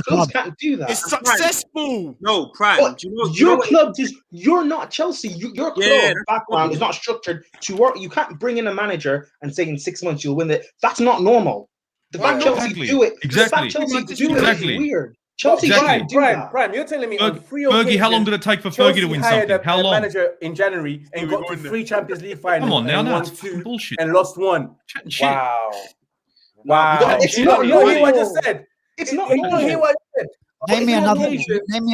clubs can't do that. It's successful. No, Prime. Your club you're not Chelsea. Your club background is not structured to work. You can't bring in a manager and say in 6 months you'll win it. That's not normal. The fact Chelsea do it. Exactly. The fact Chelsea do it is weird. Chelsea Prime, you're telling me on 3 occasions, Fergie, how long did it take for Fergie to win something? How long? Manager in January and got to 3 Champions League finals. Come on now, won 2 bullshit. and lost 1. Wow. It's not you hear what I just said? It's not. You don't hear what I said. Name me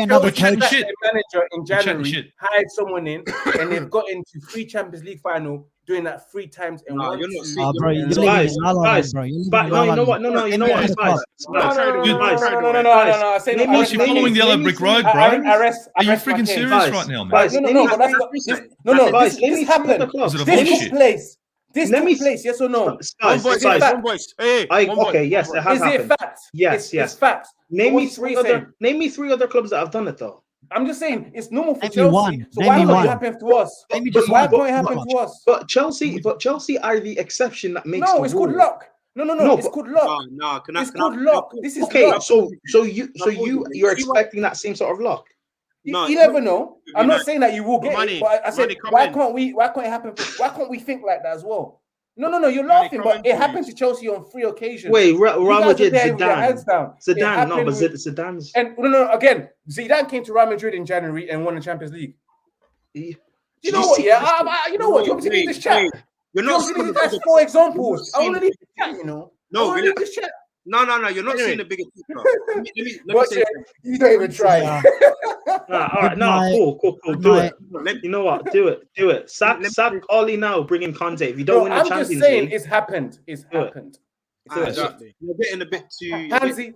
another coach. Manager in January hired someone in, and they've got into 3 Champions League final, doing that 3 times and won 2. Bro, you know what? No, you know what? It's nice. No. You're following the other brick road, bro. Are you freaking serious right now, man? No. This happened. This took place, yes or no? One voice. Okay, yes, it has happened. Is it fact? It's fact. Name me 3 other clubs that have done it though. I'm just saying it's normal for Chelsea. So why not happen to us? Why can't it happen to us? But Chelsea are the exception that makes. No, it's good luck. No, it's good luck. No, it's good luck. This is okay. Luck. So you're expecting that same sort of luck. You never know. I'm not saying that you will get it, but I said why can't it happen? Why can't we think like that as well? No, you're laughing, but it happened to Chelsea on 3 occasions. Wait, Real Madrid, Zidane. Zidane, no, but Zidane's. And no, again, Zidane came to Real Madrid in January and won the Champions League. You know what? Yeah, you know what? You want me to leave this chat? You're not. That's 4 examples. I want to leave this chat. You know. No, leave this chat. No. You're not seeing the bigger picture. Let me say you don't even try. All right, no, cool. Do it. You know what? Do it. Sack Ole now. Bring in Conte. If you don't win the Champions League, I'm just saying it's happened. Exactly. You're getting a bit too Hansi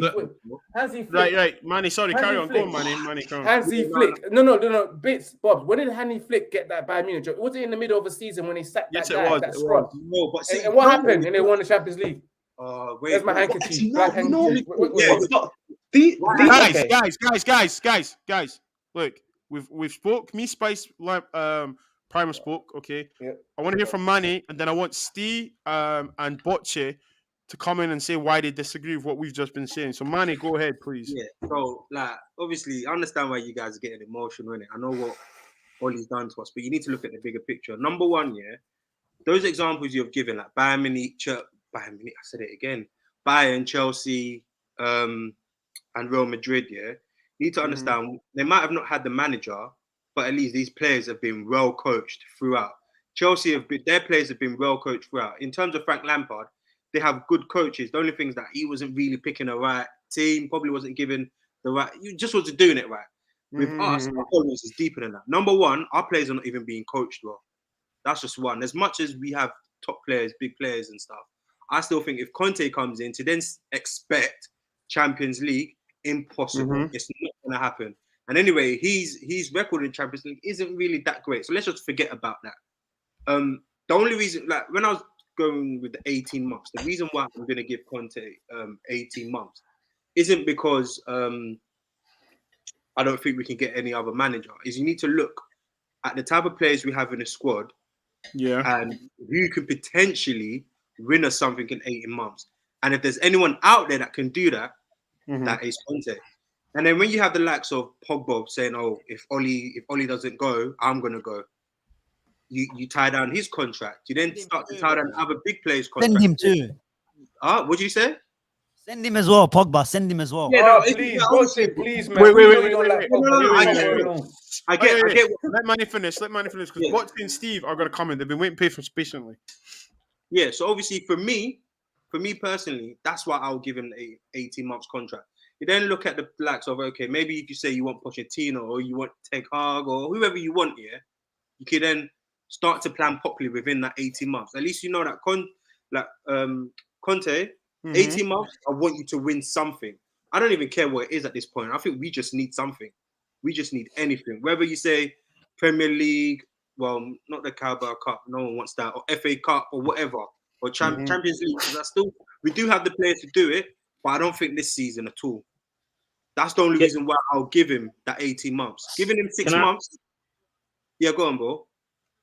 flick. Right. Manny, sorry, carry on. Go on, Manny, carry on. Hansi flick. No. BITZ, Bob. When did Hansi flick get that Bayern Munich? Was it in the middle of the season when he sacked that guy, that scrub? No, but see, and what happened? And they won the Champions League. Where's my handkerchief? Guys. Look, we've spoke. Me, Spice, Primer spoke. Okay. Yeah. I want to hear from Manny, and then I want Steve and Bocce to come in and say why they disagree with what we've just been saying. So, Manny, go ahead, please. Yeah. So, obviously, I understand why you guys are getting emotional, innit? I know what Ole's done to us, but you need to look at the bigger picture. Number one, those examples you've given, like Bayern Munich, I said it again. Bayern, Chelsea, and Real Madrid, you need to understand they might have not had the manager, but at least these players have been well coached throughout. Their players have been well coached throughout. In terms of Frank Lampard, they have good coaches. The only thing is that he wasn't really picking the right team, probably wasn't given the right, you just wasn't doing it right. With us, our problems is deeper than that. Number one, our players are not even being coached well. That's just one. As much as we have top players, big players and stuff, I still think if Conte comes in to then expect Champions League, impossible. It's not going to happen. And anyway, his record in Champions League isn't really that great. So let's just forget about that. The only reason, like when I was going with the 18 months, the reason why I'm going to give Conte 18 months isn't because I don't think we can get any other manager. Is you need to look at the type of players we have in the squad, and who could potentially win us something in 18 months. And if there's anyone out there that can do that, that is Conte. And then when you have the likes of Pogba saying, "Oh, if Ole doesn't go, I'm gonna go," you tie down his contract. You then start to tie down other big players' contract. Send him too. What do you say? Send him as well, Pogba. Send him as well. Yeah, please, man. Wait. I get. Let Manny finish. Because Bocce and Steve are gonna come in. They've been waiting patiently. Yeah. So obviously, for me personally, that's why I'll give him an 18 months contract. You then look at the likes of, okay, maybe if you say you want Pochettino or you want Ten Hag or whoever you want, you can then start to plan properly within that 18 months. At least you know that Conte, 18 months, I want you to win something. I don't even care what it is at this point. I think we just need something. We just need anything. Whether you say Premier League, well, not the Carabao Cup, no one wants that, or FA Cup or whatever, or Champions League, because we do have the players to do it, but I don't think this season at all. That's the only reason why I'll give him that 18 months. Giving him 6 months. Yeah, go on, bro.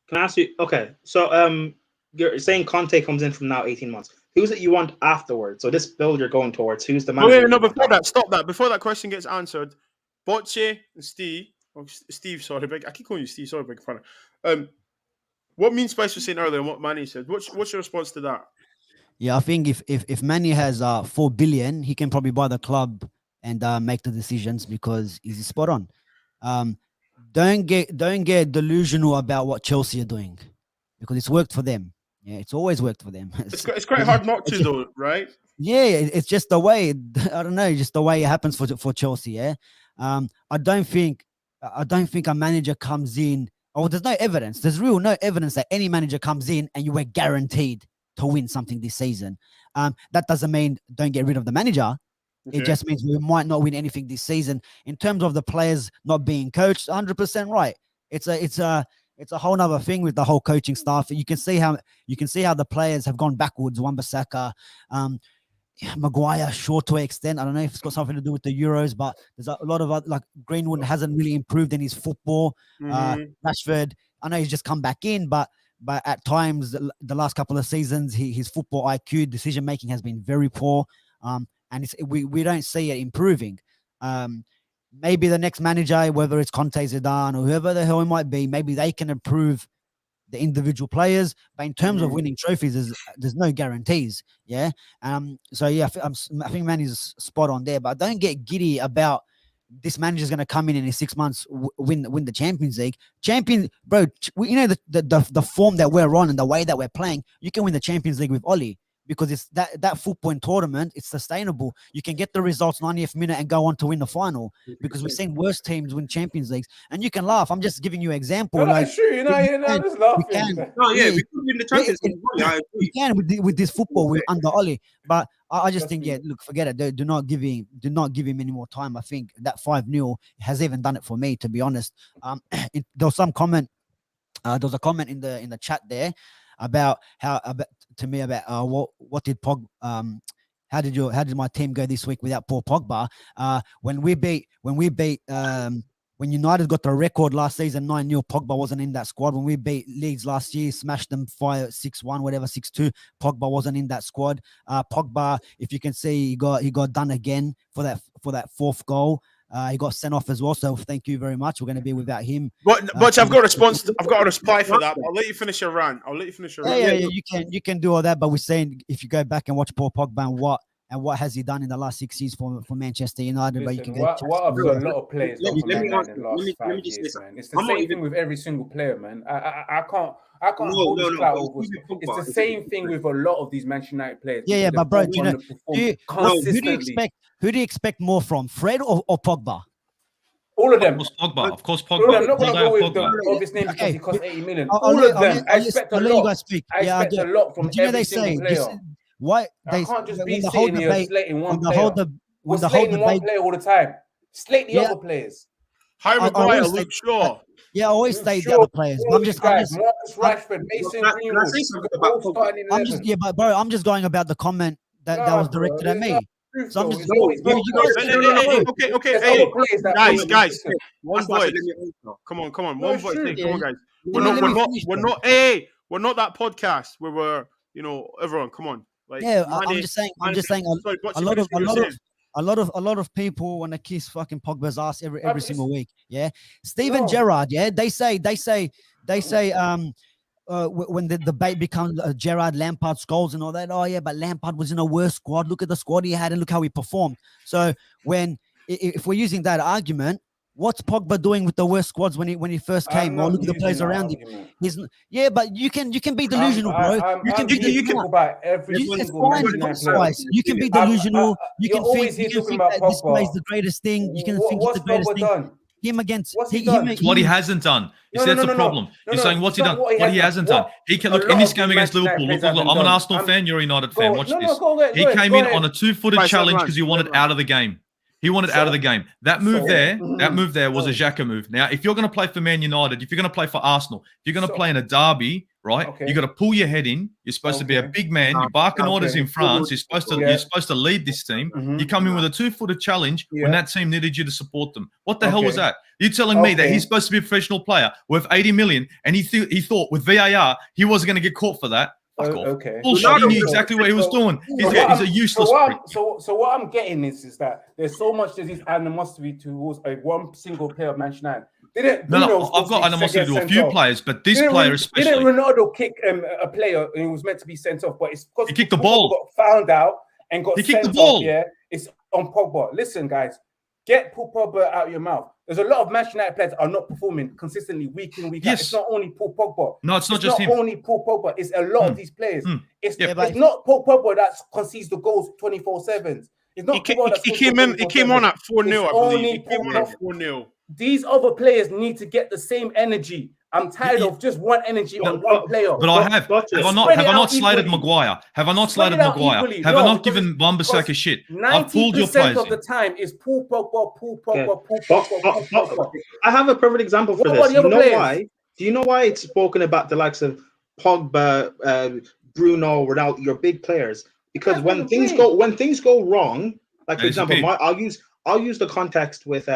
Can I ask you? Okay, so you're saying Conte comes in from now 18 months. Who's it you want afterwards? So this build you're going towards, who's the manager? No, before that, stop that. Before that question gets answered, Bocce and Steve, sorry, I keep calling you Steve, sorry, big fan. What mean Spice was saying earlier and what Manny said, what's your response to that? Yeah, I think if Manny has 4 billion, he can probably buy the club and make the decisions because he's spot on. Don't get delusional about what Chelsea are doing because it's worked for them. Yeah, it's always worked for them. It's quite hard not to, though, right? Yeah, it's just the way. I don't know, just the way it happens for Chelsea. Yeah, I don't think a manager comes in. Oh, there's no evidence. There's no evidence that any manager comes in and you were guaranteed to win something this season. That doesn't mean don't get rid of the manager. Okay. It just means we might not win anything this season. In terms of the players not being coached, 100% right. It's a whole nother thing with the whole coaching staff. You can see how the players have gone backwards. Wan-Bissaka, Maguire, short to an extent. I don't know if it's got something to do with the Euros, but there's a lot of like Greenwood hasn't really improved in his football. Rashford, I know he's just come back in, but at times the last couple of seasons, his football IQ, decision making has been very poor. And we don't see it improving. Maybe the next manager, whether it's Conte, Zidane, or whoever the hell it might be, maybe they can improve the individual players, but in terms of winning trophies, there's no guarantees. Yeah. So yeah, I think Manny's spot on there, but don't get giddy about this manager's going to come in 6 months, win the Champions League. Bro, you know the form that we're on and the way that we're playing, you can win the Champions League with Ole. Because it's that football tournament, it's sustainable. You can get the results 90th minute and go on to win the final. Because we've seen worse teams win Champions Leagues, and you can laugh. I'm just giving you an example. No, that's true. You're just laughing. We could win the Champions League. We can with this football under Ole. But I just think, look, forget it. Do not give him any more time. I think that 5-0 has even done it for me, to be honest. There was some comment. There was a comment in the chat there about what did how did my team go this week without Paul Pogba? When United got the record last season 9-0, Pogba wasn't in that squad. When we beat Leeds last year, smashed them 6-1, whatever, 6-2, Pogba wasn't in that squad. Pogba, if you can see, he got done again for that fourth goal. He got sent off as well, so thank you very much. We're going to be without him. But I've got a response. I've got a reply for that. I'll let you finish your rant. Yeah, you can do all that. But we're saying if you go back and watch Paul Pogba and what has he done in the last 6 years for Manchester United? Listen, but you can what I've got a lot of players. Let me ask in the last 5 years, man. It's the same thing with every single player, man. I can't hold this clout over. It's the same thing with a lot of these Manchester United players. Yeah, but bro, who do you expect more from, Fred or Pogba? All of them. Of course, Pogba. I'm not going to go with the obvious name because he cost 80 million. All of them. I expect a lot. I expect a lot from every single player. I can't just be sitting here slating one player. We're slating one player all the time. Slate the other players. Harry Maguire, Luke Shaw. Yeah, I always slate the other players. Marcus Rashford, Mason Greenwood. I'm just going about the comment that was directed at me. So I'm just okay. Guys. One voice. Come on. One voice. Come on, guys. We're not that podcast where we're, everyone. Come on. Like, I'm just saying. A lot of people want to kiss fucking Pogba's ass every single week. Yeah, Steven Gerrard. Yeah, they say when the debate becomes Gerrard, Lampard, Scholes and all that. Oh yeah, but Lampard was in a worse squad. Look at the squad he had and look how he performed. So if we're using that argument, what's Pogba doing with the worst squads when he first came? Or look at the players around him. But you can be delusional, bro. You can talk about every single player. You can be delusional. You can think that this play's the greatest thing. You can think it's the greatest thing. Him against what he hasn't done. That's the problem. You're saying what's he done? What he hasn't done. He can look in this game against Liverpool. Look, I'm an Arsenal fan. You're a United fan. Watch this. He came in on a 2-footed challenge because he wanted out of the game. He wanted out of the game. That move there was a Xhaka move. Now, if you're going to play for Man United, if you're going to play for Arsenal, if you're going to play in a derby, right? You got to pull your head in. You're supposed to be a big man. You're barking orders in France. You're supposed to lead this team. You come in with a 2-footed challenge when that team needed you to support them. What the hell was that? You're telling me that he's supposed to be a professional player worth 80 million, and he thought with VAR he wasn't going to get caught for that. Okay. Bullshit. He knew exactly what he was doing. He's a useless prick. So what I'm getting is that there's so much disease animosity towards one single player of Manchester United. I've got animosity to a few players, but this player especially. Didn't Ronaldo kick a player who was meant to be sent off? But it's because he kicked the ball. Got found out and got sent off. Yeah, it's on Pogba. Listen, guys, get Paul Pogba out of your mouth. There's a lot of Manchester United players that are not performing consistently week in, week out. It's not only Paul Pogba. No, it's not just him. It's not only Paul Pogba. It's a lot of these players. It's not Paul Pogba that concedes the goals 24/7. It's not he came on at 4-0, I believe. He came on at 4-0. These other players need to get the same energy. I'm tired of just one energy on one player. But have I not slated Maguire? Have I not slated Maguire? Have I not given Wan-Bissaka shit? I've pulled your players. 90% of the time is Paul Pogba. I have a perfect example for this. You know why? Do you know why it's spoken about the likes of Pogba, Bruno, Ronaldo, your big players? Because when things go wrong, like for example, I'll use the context with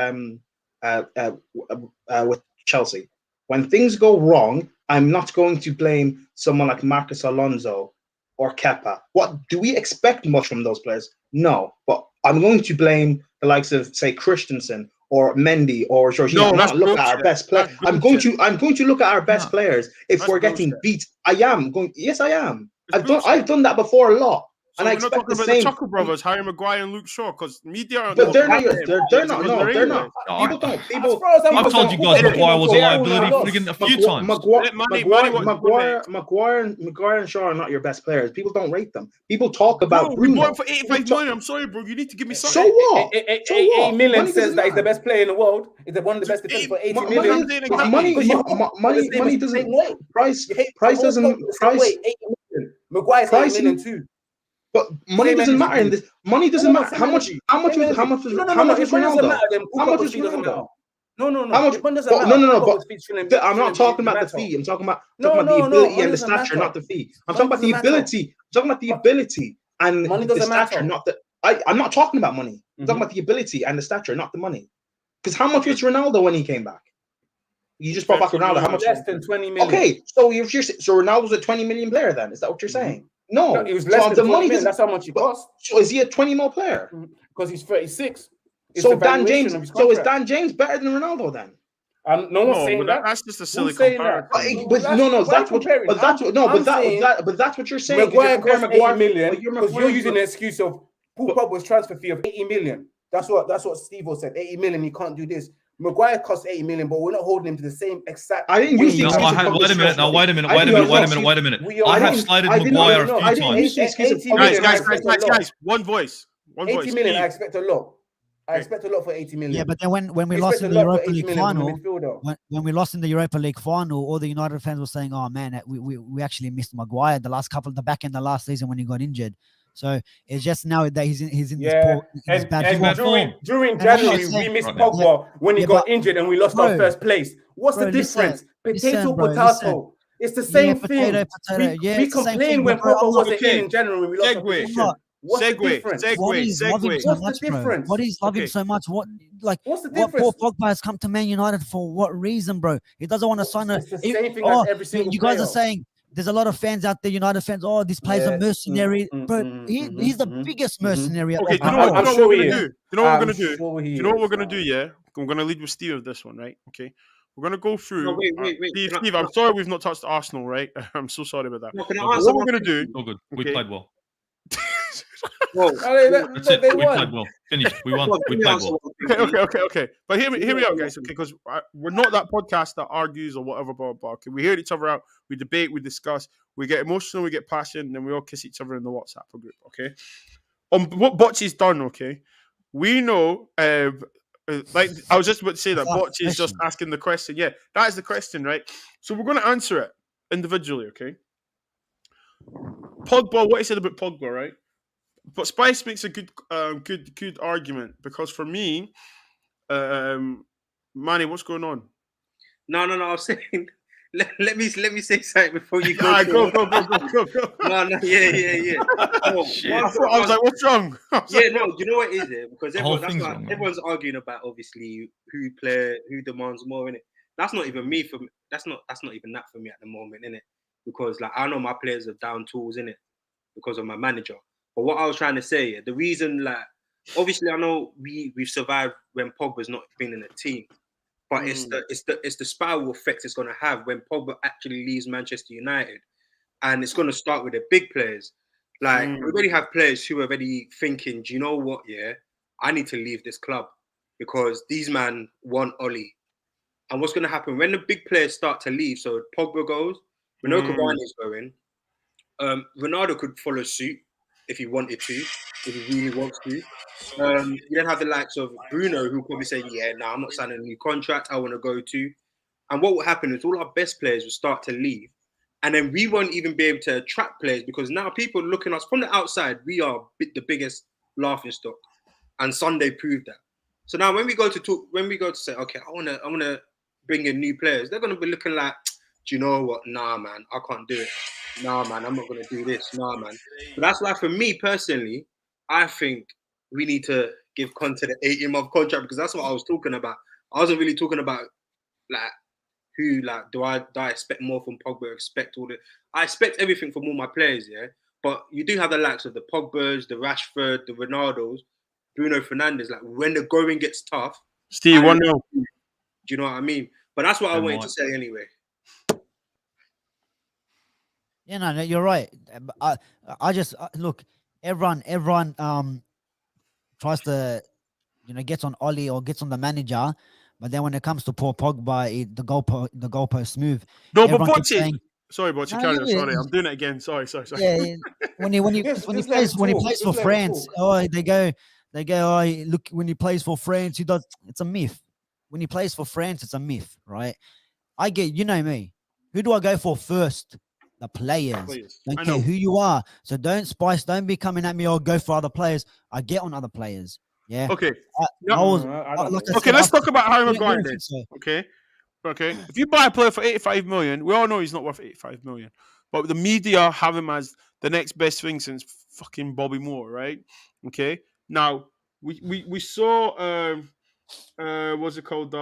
Chelsea. When things go wrong, I'm not going to blame someone like Marcus Alonso or Kepa. What do we expect much from those players? No, but I'm going to blame the likes of, say, Christensen or Mendy or Jorginho. No, I'm that's not looking at our bullshit. best players. That's I'm going bullshit. to look at our best No. players if That's we're getting bullshit. beat. I am going. Yes, I am. It's I've done that before a lot. So And I we're not expect talking the about the same. Chuckle Brothers, Harry Maguire and Luke Shaw, because media aren't But they're talking not. about them. They're not. Because No, they're not. I- People don't. As People. far as I'm I've told you guys Maguire was a liability friggin' a few times. Maguire and Shaw are not your best players. People don't rate them. People talk about Bro, we Bruno. bought him for 85 million. I'm sorry, bro. You need to give me So something. what? 8 million Money says doesn't that he's the matter. best player in the world. He's one of the best defenders for 80 Money million. Money- money doesn't. Price doesn't. Maguire's 8 million too. But money doesn't matter in this. Money doesn't matter. How much? How much was Ronaldo? How much was Ronaldo? No. How much? It doesn't But, matter. no. But I'm not talking about the fee. I'm talking about the ability and the stature, not the fee. I'm talking about the ability. I'm talking about the ability and the stature, not the. I'm not talking about money. I'm talking about the ability and the stature, not the money. Because how much was Ronaldo when he came back? You just brought back Ronaldo. How much? Less than 20 million. Okay, so so Ronaldo's a 20 million player then? Is that what you're saying? No, it was less than 20 million. That's how much he cost. So is he a 20 mil player? Because he's 36. So Dan James. So is Dan James better than Ronaldo then? No one's saying that. That's just a silly Who's saying comparison. that? But that's what you're saying. Maguire cost 80 million but because you're using the excuse of Paul Pogba's transfer fee of 80 million. That's what Steve said. 80 million, he can't do this. Maguire cost 80 million, but we're not holding him to the same exact. I didn't use the excuse. Wait a minute. Wait a minute. I have slated Maguire a few times. Guys, one voice. 80 million, I expect a lot. I expect a lot for 80 million. Yeah, but then when we lost in the Europa League final, when we lost in the Europa League final, all the United fans were saying, "Oh man, we actually missed Maguire the back end of last season when he got injured." So it's just now that he's in this bad form. During January, we missed Pogba when he got injured and we lost our first place. What's the difference? Potato. It's the same thing. We complain when Pogba wasn't in January. We lost our position. What's the difference? What is love him so much, bro? What is love him so much? What's the difference? Paul Pogba has come to Man United for what reason, bro? He doesn't want to sign a. It's the same thing as every single You guys are saying there's a lot of fans out there, United fans. Oh, this player's a mercenary, bro. He's the biggest mercenary. Okay, you know what we're gonna do? You know what we're gonna do? You know what we're gonna do? Yeah, I'm gonna lead with Steve with this one, right? Okay. We're gonna go through. No, wait. Steve, I'm sorry we've not touched Arsenal, right? I'm so sorry about that. No, can I what answer we're gonna do? All good. We played well. That's it. We played well. Finished. We won. We played well. Okay. But hear me out, guys. Okay, because we're not that podcast that argues or whatever. Blah, blah. Okay, we hear each other out. We debate. We discuss. We get emotional. We get passionate, and then we all kiss each other in the WhatsApp group. Okay. What Bocce's done. Okay, we know. Like I was just about to say that Bocce is just asking the question. Yeah, that is the question, right? So we're going to answer it individually. Okay. Pogba. What he said about Pogba, right? But Spice makes a good argument because for me, Manny, what's going on? No. I was saying, let me say something before you go. Go. No, yeah. No, I was like, what's wrong? You know what it is it? Because everyone's arguing about obviously who demands more in it. That's not even me for me. That's not even that for me at the moment, innit? Because like I know my players are down tools in it because of my manager. But what I was trying to say, the reason, like, obviously, I know we've survived when Pogba's not been in a team, but it's the spiral effect it's going to have when Pogba actually leaves Manchester United, and it's going to start with the big players. Like we already have players who are already thinking, do you know what? Yeah, I need to leave this club because these men want Ole. And what's going to happen when the big players start to leave? So Pogba goes, Renato Cavani's going, Ronaldo could follow suit. If he wanted to, if he really wants to. You then have the likes of Bruno, who probably say, I'm not signing a new contract, I want to go to. And what will happen is all our best players will start to leave. And then we won't even be able to attract players because now people looking at us from the outside, we are the biggest laughing stock. And Sunday proved that. So now when we go to say, okay, I wanna bring in new players, they're gonna be looking like, do you know what? Nah, man, I can't do it. Nah, man, I'm not going to do this. Nah, man. But that's why, for me personally, I think we need to give Conte the 18-month contract because that's what I was talking about. I wasn't really talking about, like, who, like, do I expect more from Pogba? I expect everything from all my players, yeah? But you do have the likes of the Pogbas, the Rashford, the Ronaldos, Bruno Fernandes. Like, when the going gets tough, Steve, 1-0. Do you know what I mean? But that's what I wanted to say anyway. Yeah, no, you're right. I just look. Everyone tries to, gets on Ole or gets on the manager, but then when it comes to Paul Pogba, the goalposts move. No, but Everyone keeps Bocce. saying, Sorry, Bocce, No, carry on. yeah, Sorry, I'm doing it again. Sorry. yeah, when he plays for France, they go, oh, look, when he plays for France, he does. It's a myth. When he plays for France, it's a myth, right? I get, you know me. Who do I go for first? The players. Don't care who you are. So don't be coming at me or go for other players. I get on other players. Yeah. Okay. Okay, let's talk about Harry Maguire then. Okay. If you buy a player for 85 million, we all know he's not worth 85 million. But the media have him as the next best thing since fucking Bobby Moore, right? Okay. Now we saw what's it called?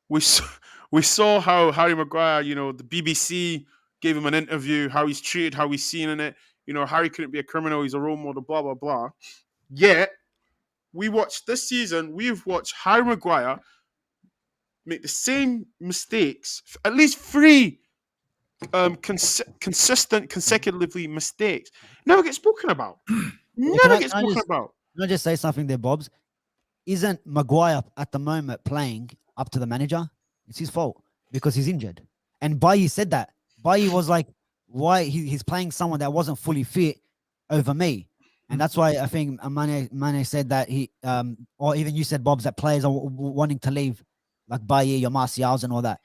We saw how Harry Maguire, the BBC gave him an interview, how he's treated, how he's seen in it. Harry couldn't be a criminal, he's a role model, blah, blah, blah. Yet, we've watched Harry Maguire make the same mistakes, at least 3 consistent, consecutively mistakes. Never get spoken about. Can I just say something there, Bobs? Isn't Maguire at the moment playing up to the manager? It's his fault because he's injured. And Bailly said that. Bailly was like, why he's playing someone that wasn't fully fit over me. And that's why I think Mane said that he, or even you said, Bobs, that players are wanting to leave, like Bailly, your Martials and all that.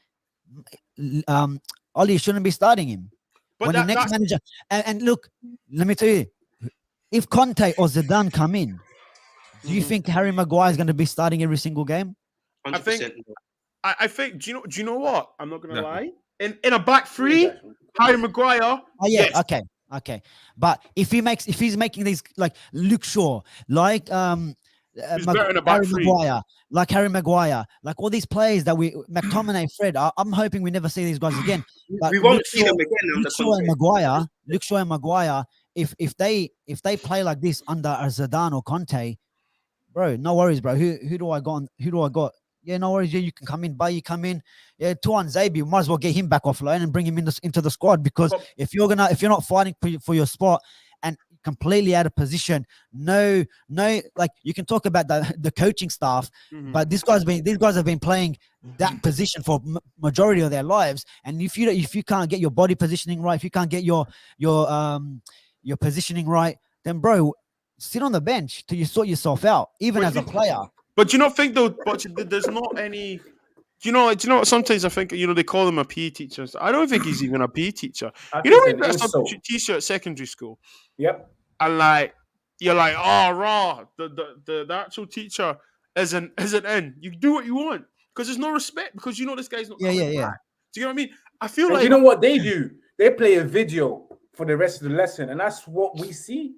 Ole shouldn't be starting him. But when the next manager, and look, let me tell you, if Conte or Zidane come in, do you think Harry Maguire is going to be starting every single game? 100%. I think. Do you know what? I'm not going to lie. In a back 3, Harry Maguire. Oh yeah. Yes. Okay. But if he's making these like Luke Shaw, like Harry Maguire, like all these players that McTominay, Fred. I'm hoping we never see these guys again. But we won't see them again. Luke Shaw and Maguire. If they play like this under a Zidane or Conte, bro, no worries, bro. Who do I got? Yeah, no worries. Yeah, you can come in. Bailly, come in. Yeah, Tuan Zabi, might as well get him back off loan and bring him into the squad because if you're not fighting for your spot and completely out of position, no, like you can talk about the coaching staff, but these guys have been playing that position for majority of their lives. And if you can't get your body positioning right, if you can't get your positioning right, then bro, sit on the bench till you sort yourself out, even as a player. But do you not think though? But there's not any. Do you know what? Sometimes I think they call him a PE teacher. I don't think he's even a PE teacher. When you wear a t-shirt at secondary school. Yep. And you're like, oh, raw. The actual teacher isn't in. You do what you want because there's no respect because this guy's not. Yeah. Do you know what I mean? I feel like you know what they do? They play a video for the rest of the lesson, and that's what we see.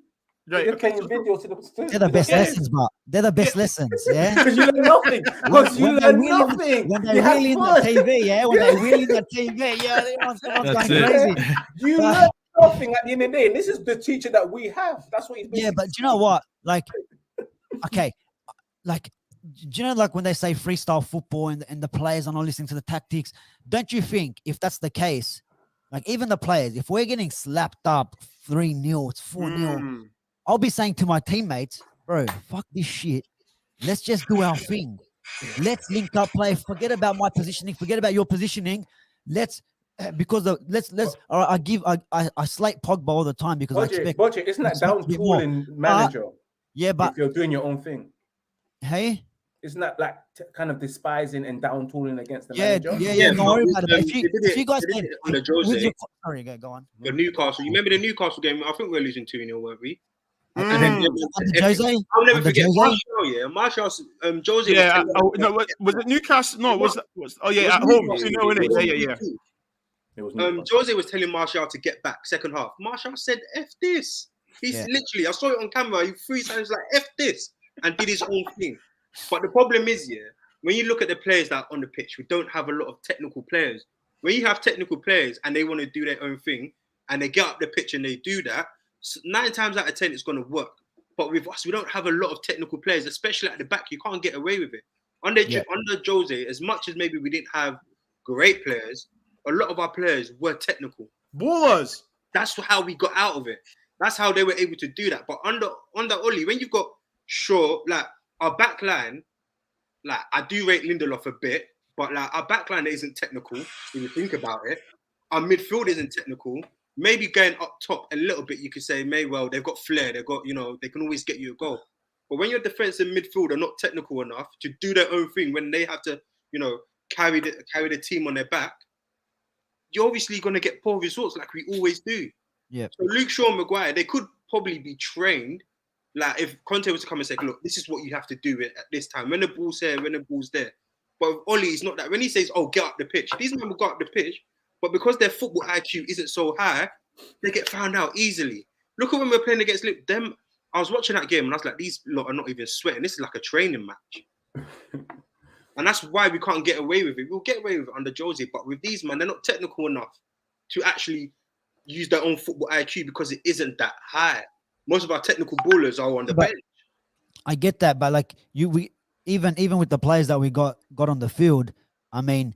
Right, they're playing video to the they're the best lessons, but they're the best lessons, yeah. Because you learn nothing. Because you learn nothing. When they're really in the TV, yeah. When they're really in the TV, yeah. Everyone's going crazy. You learn nothing at the end of the day. And this is the teacher that we have. That's what he's. Yeah, but do you know what? Like, okay, like, do you know, like when they say freestyle football and the players are not listening to the tactics? Don't you think if that's the case, like even the players, if we're getting slapped up 3-0, it's 4-0. I'll be saying to my teammates, bro, fuck this shit. Let's just do our thing. Let's link up play. Forget about my positioning. Forget about your positioning. I slate Pogba all the time because I expect. Bocce, isn't that down tooling manager? Yeah, but if you're doing your own thing. Hey? Isn't that like kind of despising and down tooling against the manager? Yeah. No worry about it. If you guys can, under Jose, sorry, go on. The Newcastle. You remember the Newcastle game? I think we were losing 2-0, weren't we? Jose? I'll never forget Martial. Yeah, Martial. Jose. Yeah. Was it Newcastle? No, at home. 2-0, yeah. Jose was telling Martial to get back second half. Martial said, "F this." He's literally. I saw it on camera. He 3 times like "F this" and did his own thing. But the problem is, when you look at the players that are on the pitch, we don't have a lot of technical players. When you have technical players and they want to do their own thing and they get up the pitch and they do that, 9 times out of 10 it's going to work. But with us, we don't have a lot of technical players, especially at the back. You can't get away with it. Under Jose, as much as maybe we didn't have great players, a lot of our players were technical. Ballers. That's how we got out of it. That's how they were able to do that. But under Ole, when you've got like our back line, like I do rate Lindelof a bit, but like our back line isn't technical if you think about it. Our midfield isn't technical. Maybe going up top a little bit, you could say, well, they've got flair. They've got, they can always get you a goal. But when your defense and midfield are not technical enough to do their own thing, when they have to, carry the team on their back, you're obviously going to get poor results like we always do. Yeah. So Luke Shaw and Maguire, they could probably be trained. Like if Conte was to come and say, look, this is what you have to do at this time. When the ball's here, when the ball's there. But with Ole, it's not that. When he says, get up the pitch, these men will go up the pitch. But because their football IQ isn't so high, they get found out easily. Look at when we're playing against them. I was watching that game and I was like, these lot are not even sweating. This is like a training match. And that's why we can't get away with it. We'll get away with it under Jose, but with these, man, they're not technical enough to actually use their own football IQ because it isn't that high. Most of our technical ballers are on the bench. I get that, but like we even with the players that we got on the field, I mean,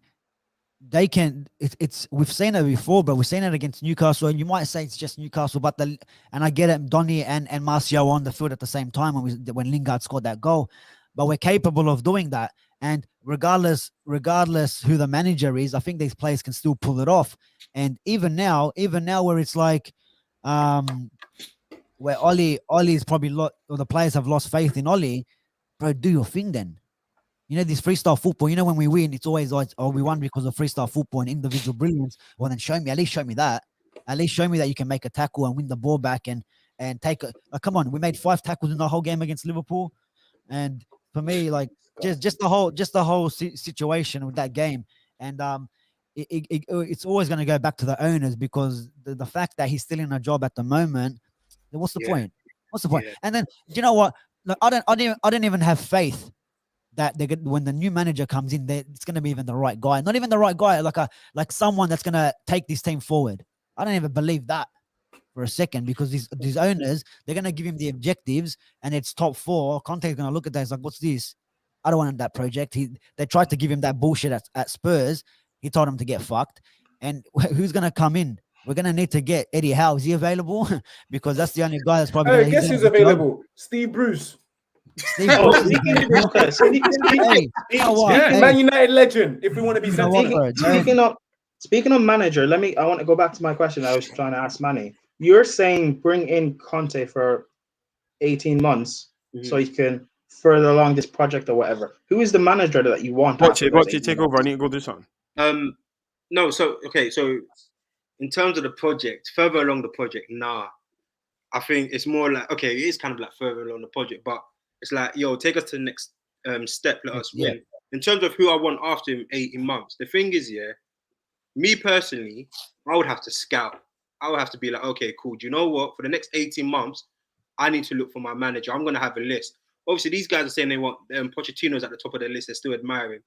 they can. It's we've seen it before, but we've seen it against Newcastle, and you might say it's just Newcastle, but and I get it. Donny and Martial on the field at the same time when Lingard scored that goal, but we're capable of doing that. And regardless who the manager is, I think these players can still pull it off. And even now, where it's like, where Ollie's probably or the players have lost faith in Ole, bro, do your thing then. This freestyle football, when we win, it's always we won because of freestyle football and individual brilliance. Well, then at least show me that. At least show me that you can make a tackle and win the ball back and take it. Come on, we made 5 tackles in the whole game against Liverpool. And for me, like just the whole situation with that game. And it's always going to go back to the owners because the fact that he's still in a job at the moment, what's the point? What's the point? Yeah. And then, do you know what? Look, I don't even have faith that when the new manager comes in, it's going to be even the right guy. Not even the right guy, like someone that's going to take this team forward. I don't even believe that for a second because these owners, they're going to give him the objectives and it's top 4. Conte's going to look at that. He's like, what's this? I don't want that project. They tried to give him that bullshit at Spurs. He told him to get fucked. And who's going to come in? We're going to need to get Eddie Howe. Is he available? Because that's the only guy that's probably... Guess who's available? Steve Bruce. Speaking Man United legend, if we want to be speaking of manager, I want to go back to my question I was trying to ask Manny. You're saying bring in Conte for 18 months so he can further along this project or whatever. Who is the manager that you want? Watch it, take over. I need to go do something. No, so in terms of the project, further along the project, I think it's more like, it is kind of like further along the project, but it's like, take us to the next step, let us win. In terms of who I want after him, 18 months, the thing is, me personally, I would have to scout. I would have to be like, okay, cool. Do you know what? For the next 18 months, I need to look for my manager. I'm going to have a list. Obviously, these guys are saying they want Pochettino's at the top of their list. They're still admiring.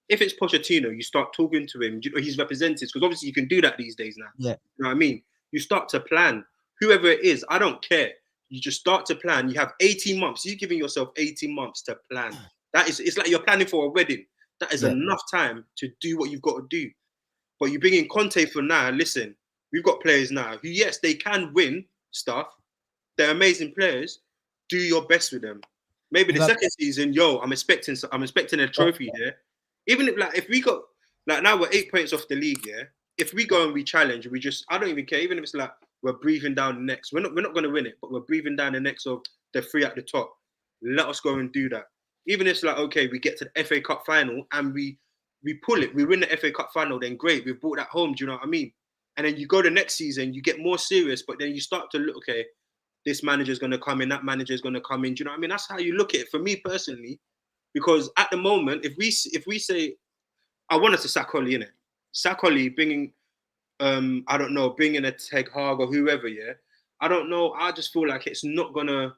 If it's Pochettino, you start talking to him, his representatives, because obviously you can do that these days now. Yeah. You know what I mean? You start to plan. Whoever it is, I don't care. You just start to plan. You have 18 months. You're giving yourself 18 months to plan. It's like you're planning for a wedding. That is enough time to do what you've got to do. But you bring in Conte for now. Listen, we've got players now who, yes, they can win stuff. They're amazing players. Do your best with them. Maybe the second season, I'm expecting a trophy here. Even if we got now we're 8 points off the league, if we go and we challenge, I don't even care. Even if it's like we're breathing down the necks, we're not going to win it, but we're breathing down the necks of the 3 at the top. Let us go and do that. Even if it's like, okay, we get to the FA Cup final and we pull it, we win the FA Cup final, then great, we've brought that home. Do you know what I mean? And then you go the next season, you get more serious, but then you start to look, okay, this manager's going to come in, that manager's going to come in. Do you know what I mean? That's how you look at it for me personally. Because at the moment, if we say, I want us to sack Ole, innit? Sack Ole, bringing, bringing a Ten Hag or whoever, I don't know. I just feel like it's not going to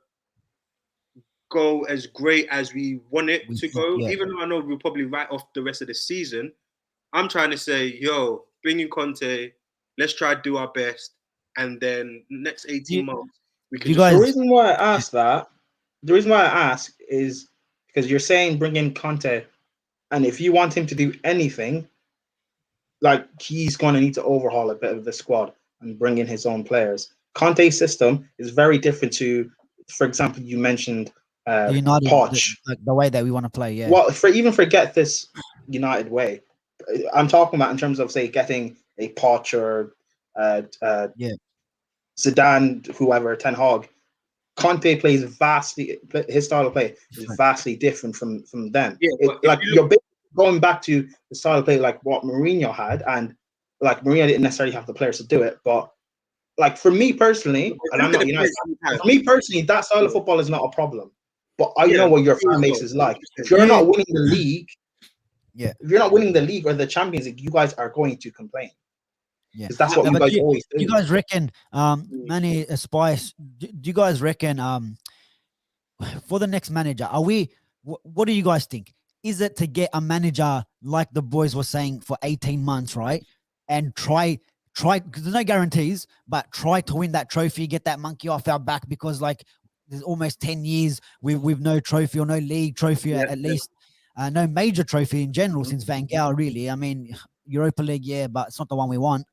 go as great as we want it to go. Yeah. Even though I know we'll probably write off the rest of the season, I'm trying to say, bring in Conte, let's try to do our best. And then next 18 months, we can The reason why I ask is because you're saying bring in Conte And if you want him to do anything, like he's going to need to overhaul a bit of the squad and bring in his own players. Conte's system is very different to, for example, you mentioned United, Poch. the way that we want to play. Yeah. Well, forget this United way. I'm talking about in terms of, say, getting a Poch or Zidane, whoever, Ten Hag. Conte plays his style of play is vastly different from them. Yeah, you're going back to the style of play like what Mourinho had, and like Mourinho didn't necessarily have the players to do it, but like for me personally, and I'm not United, for me personally, that style of football is not a problem. But I know what your fan base is like. If you're not winning the league, if you're not winning the league or the Champions League, you guys are going to complain. Yeah, because that's what you guys always do. You guys reckon, Manny Spice? Do you guys reckon, for the next manager, are we? What do you guys think? Is it to get a manager like the boys were saying for 18 months, right? And try, because there's no guarantees, but try to win that trophy, get that monkey off our back, because like there's almost 10 years we've no trophy or no league trophy at least, no major trophy in general since Van Gaal. Really, I mean, Europa League, but it's not the one we want.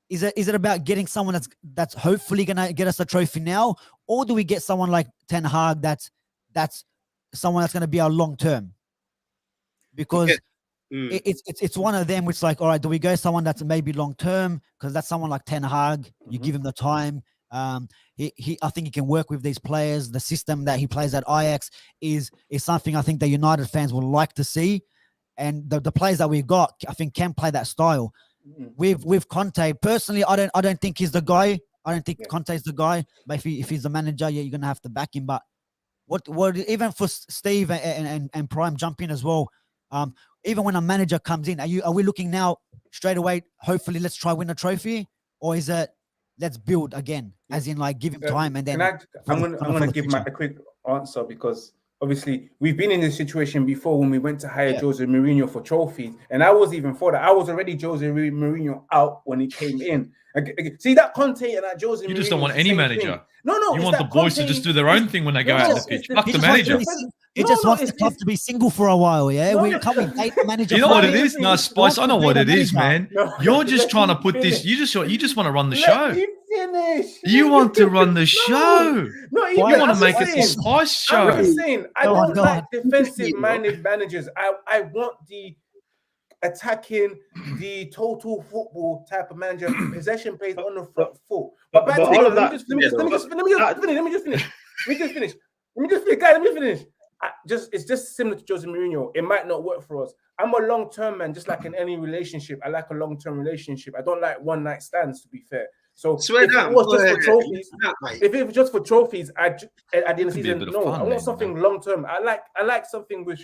Is it about getting someone that's hopefully gonna get us a trophy now, or do we get someone like Ten Hag that's someone that's gonna be our long term? Because it's one of them which, like, all right, do we go someone that's maybe long term, because that's someone like Ten Hag, you give him the time. I think he can work with these players. The system that he plays at Ajax is something I think the United fans would like to see, and the players that we've got, I think, can play that style. With Conte, personally, I don't think he's the guy. I don't think Conte's the guy. But if he's the manager, you're gonna have to back him. But what even for Steve and Prime jump in as well. Even when a manager comes in, are we looking now straight away? Hopefully, let's try win a trophy, or is it let's build again, as in like give him time and then? I'm gonna give a quick answer, because obviously we've been in this situation before when we went to hire Jose Mourinho for trophies, and I was even for that. I was already Jose Mourinho out when he came in. See that Conte and that Jose. You Mourinho, just don't want any manager. Thing. No. You want the boys to just do their own thing when they go out on the pitch. Fuck the manager. He just wants the club to be single for a while, yeah? Can't we date the manager? You know what it is? No, Spice, I know what it is, man. You're just trying to put this, you just want to run the show. You want to run the show. No, you want to make it the Spice show. I'm just saying, I don't like defensive-minded managers. I want the attacking, the total football type of manager. Possession plays on the front foot. But back to let me just finish. It's just similar to Jose Mourinho. It might not work for us. I'm a long-term man, just like in any relationship. I like a long-term relationship. I don't like one-night stands, to be fair. So if it was just for trophies, at the end of the season, no. I want something long-term. I like something with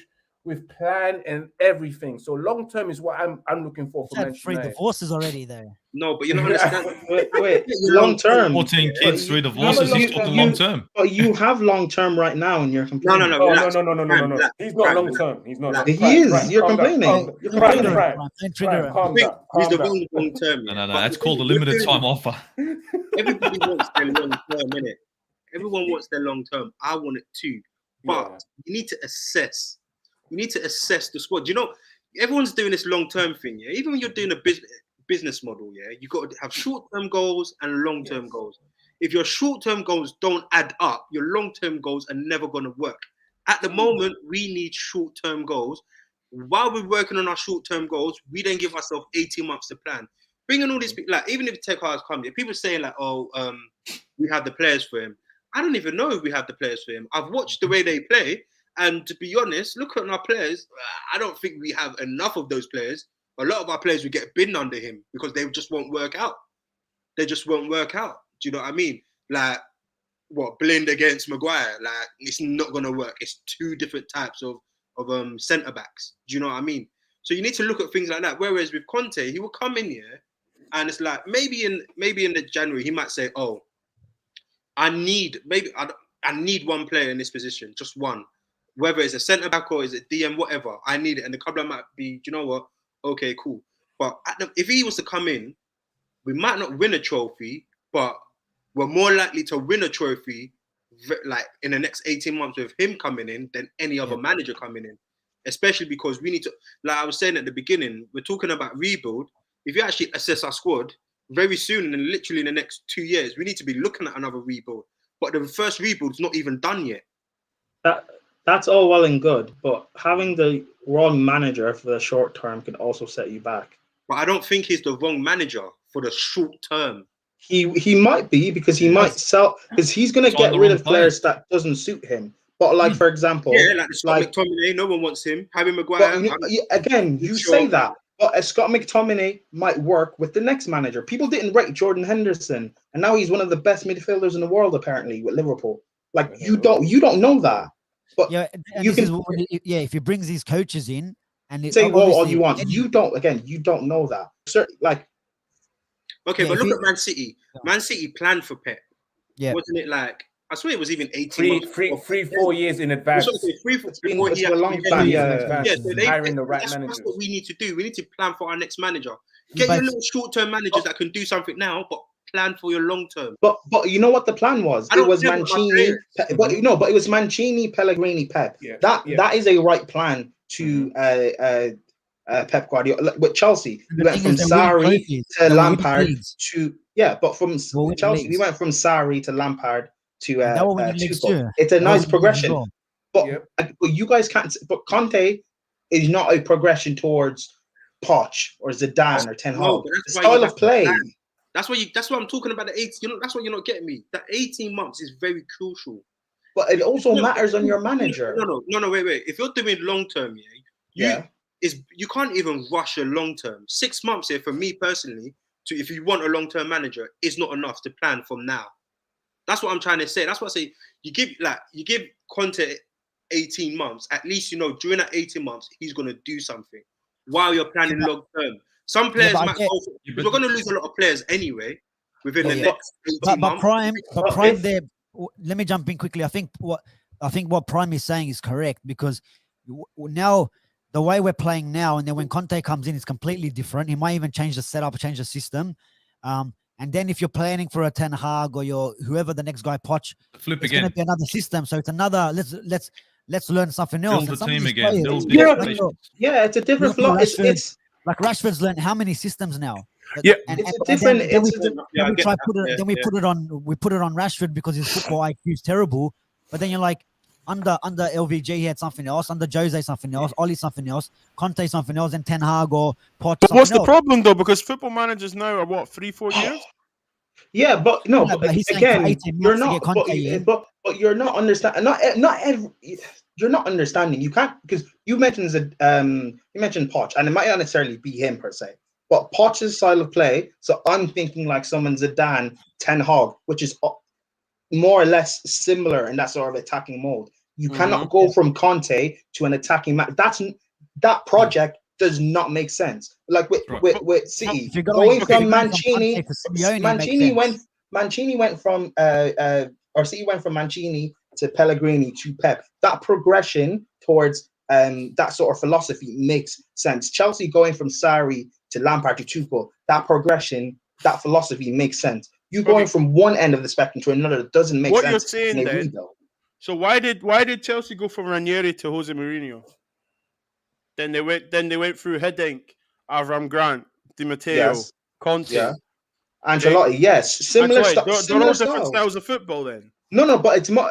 plan and everything. So long-term is what I'm looking for. Had 3 divorces already there. No, but you don't understand. wait, long-term. 14 kids, 3 divorces. He's talking long-term. But you have long-term right now, and you're complaining. No. He's not long-term. He's not. He is. You're complaining. He's the wrong long-term. No. That's called a limited time offer. Everybody wants their long-term, innit? Everyone wants their long-term. I want it too. But you need to assess. You need to assess the squad. You know, everyone's doing this long-term thing, yeah? Even when you're doing a business model, yeah, you got to have short-term goals and long-term goals. If your short-term goals don't add up, your long-term goals are never going to work. At the moment, we need short-term goals. While we're working on our short-term goals, we then give ourselves 18 months to plan. Bringing all these people, like, even if Tech Hard's come here, people saying like, we have the players for him. I don't even know if we have the players for him. I've watched the way they play, and to be honest, look at our players. I don't think we have enough of those players. A lot of our players will get binned under him because they just won't work out. They just won't work out. Do you know what I mean? Like, Blind against Maguire? Like, it's not going to work. It's 2 different types of centre-backs. Do you know what I mean? So you need to look at things like that. Whereas with Conte, he will come in here, and it's like, maybe in the January, he might say, I need one player in this position, just one. Whether it's a centre-back or is it DM, whatever, I need it. And the couple might be, you know what? Okay, cool. But if he was to come in, we might not win a trophy, but we're more likely to win a trophy like in the next 18 months with him coming in than any other manager coming in. especially because we need to, like I was saying at the beginning, we're talking about rebuild. If you actually assess our squad, very soon, and literally in the next 2 years, we need to be looking at another rebuild. But the first rebuild's not even done yet. That's all well and good, but having the wrong manager for the short term can also set you back. But I don't think he's the wrong manager for the short term. He might be, because he might sell, because he's going to get rid of players that doesn't suit him. But like, for example, like Scott McTominay, no one wants him. Harry Maguire. Again, you say that, but Scott McTominay might work with the next manager. People didn't rate Jordan Henderson, and now he's one of the best midfielders in the world, apparently, with Liverpool. Like, you don't know that. But yeah, if he brings these coaches in and say all you want, you don't know that. Like, okay, but look at Man City. Man City planned for Pep. Yeah, wasn't it like? I swear it was even 18 months. 4 years in advance. It's been a long time. Hiring the right manager. That's what we need to do. We need to plan for our next manager. Get your little short-term managers that can do something now, but plan for your long-term. But you know what the plan was? It was Mancini. But it was Mancini, Pellegrini, Pep. Yeah. That is a right plan to Pep Guardiola. With Chelsea, we went from Sarri to Lampard to but from Chelsea we went from Sarri to Lampard to Tuchel. It's a nice progression. But you guys can't. But Conte is not a progression towards Poch or Zidane or Ten Hag. Style of play. That's what I'm talking about. That's what you're not getting me. That 18 months is very crucial. But it also matters on your manager. No, wait. If you're doing long term, you can't even rush a long term. 6 months here for me personally. If you want a long term manager, is not enough to plan from now. That's what I'm trying to say. That's what I say. You give Conte 18 months. At least during that 18 months he's gonna do something while you're planning long term. Some players might go. We're gonna lose a lot of players anyway within the next 18 months. But Prime there. Let me jump in quickly. I think what Prime is saying is correct, because now the way we're playing now, and then when Conte comes in, it's completely different. He might even change the setup, change the system. And then if you're planning for a Ten Hag or whoever the next guy, Poch, it's going to be another system. So it's another. Let's learn something else. Build the team again. It's a different flow. It's like Rashford's learned how many systems now. Yeah, Then we put it on Rashford because his football IQ is terrible. But then you're like, under LVG he had something else, under Jose something else, Oli something else, Conte something else, and Ten Hag or Poch. But what's the problem though? Because football managers now are what, 3-4 years? Yeah, but no. But again, you're not. But you're not understanding. You're not understanding. You can't, because you mentioned Poch, and it might not necessarily be him per se, but Poch's style of play. So I'm thinking like someone Zidane, Ten Hag, which is more or less similar in that sort of attacking mode. You cannot go from Conte to an attacking that project does not make sense. Like with City, going from Mancini went from Mancini to Pellegrini to Pep. That progression towards that sort of philosophy makes sense. Chelsea going from Sarri to Lampard to Tuchel, that progression, that philosophy makes sense. You going from one end of the spectrum to another doesn't make sense. What you're saying then? So why did Chelsea go from Ranieri to Jose Mourinho? Then they went through Hiddink, Avram Grant, Di Matteo, Conte, Ancelotti. Yes, similar stuff. They're all different styles of football. Then no, but it's more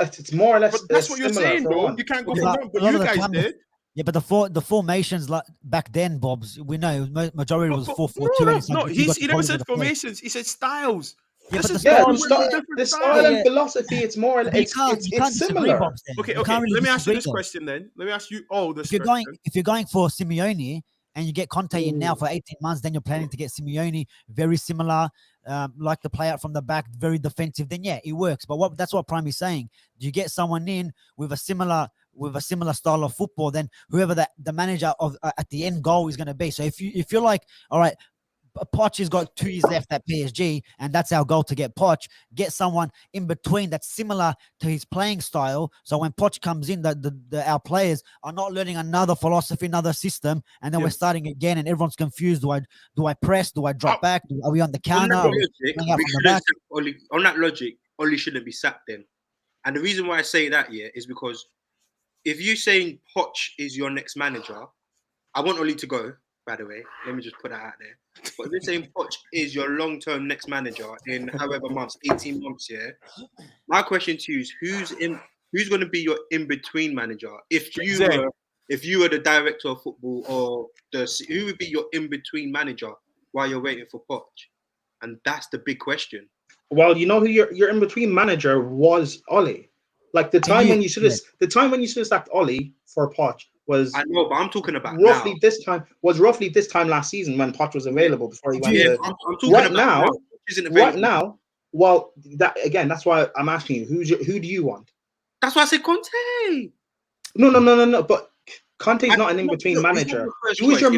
or less. But that's what you're saying, bro. You can't go from that. But you guys did. Yeah, but the formations like back then, Bobs, we know majority was 4-4-2. No, he never said formations. He said styles. Yeah, but the style and philosophy, it's more. It's similar. Okay. Let me ask you this question then. Let me ask you this question. If you're going for Simeone and you get Conte in now for 18 months, then you're planning to get Simeone, very similar, like to play out from the back, very defensive, then yeah, it works. But that's what Prime is saying. You get someone in with a similar style of football, then whoever the manager of at the end goal is going to be. So if you're like, all right, Poch has got 2 years left at PSG, and that's our goal to get Poch. Get someone in between that's similar to his playing style. So when Poch comes in, our players are not learning another philosophy, another system, and then we're starting again, and everyone's confused. Do I press? Do I drop back? Are we on the counter? On that logic, Oli shouldn't be sacked then. And the reason why I say that is because if you saying Poch is your next manager, I want Oli to go. By the way, let me just put that out there. But if you're saying Poch is your long-term next manager in however months, 18 months, yeah. My question to you is, who's going to be your in-between manager? If you were the director of football, or who would be your in-between manager while you're waiting for Poch? And that's the big question. Well, you know who your in-between manager was? Ole. Like the time when you should have sacked Ole for Poch was. I know, but I'm talking about roughly now. this time last season when Poch was available before he went to. I'm talking about right now. Well, that's why I'm asking you, who do you want? That's why I said Conte. No. But Conte's not an in-between manager. Who is your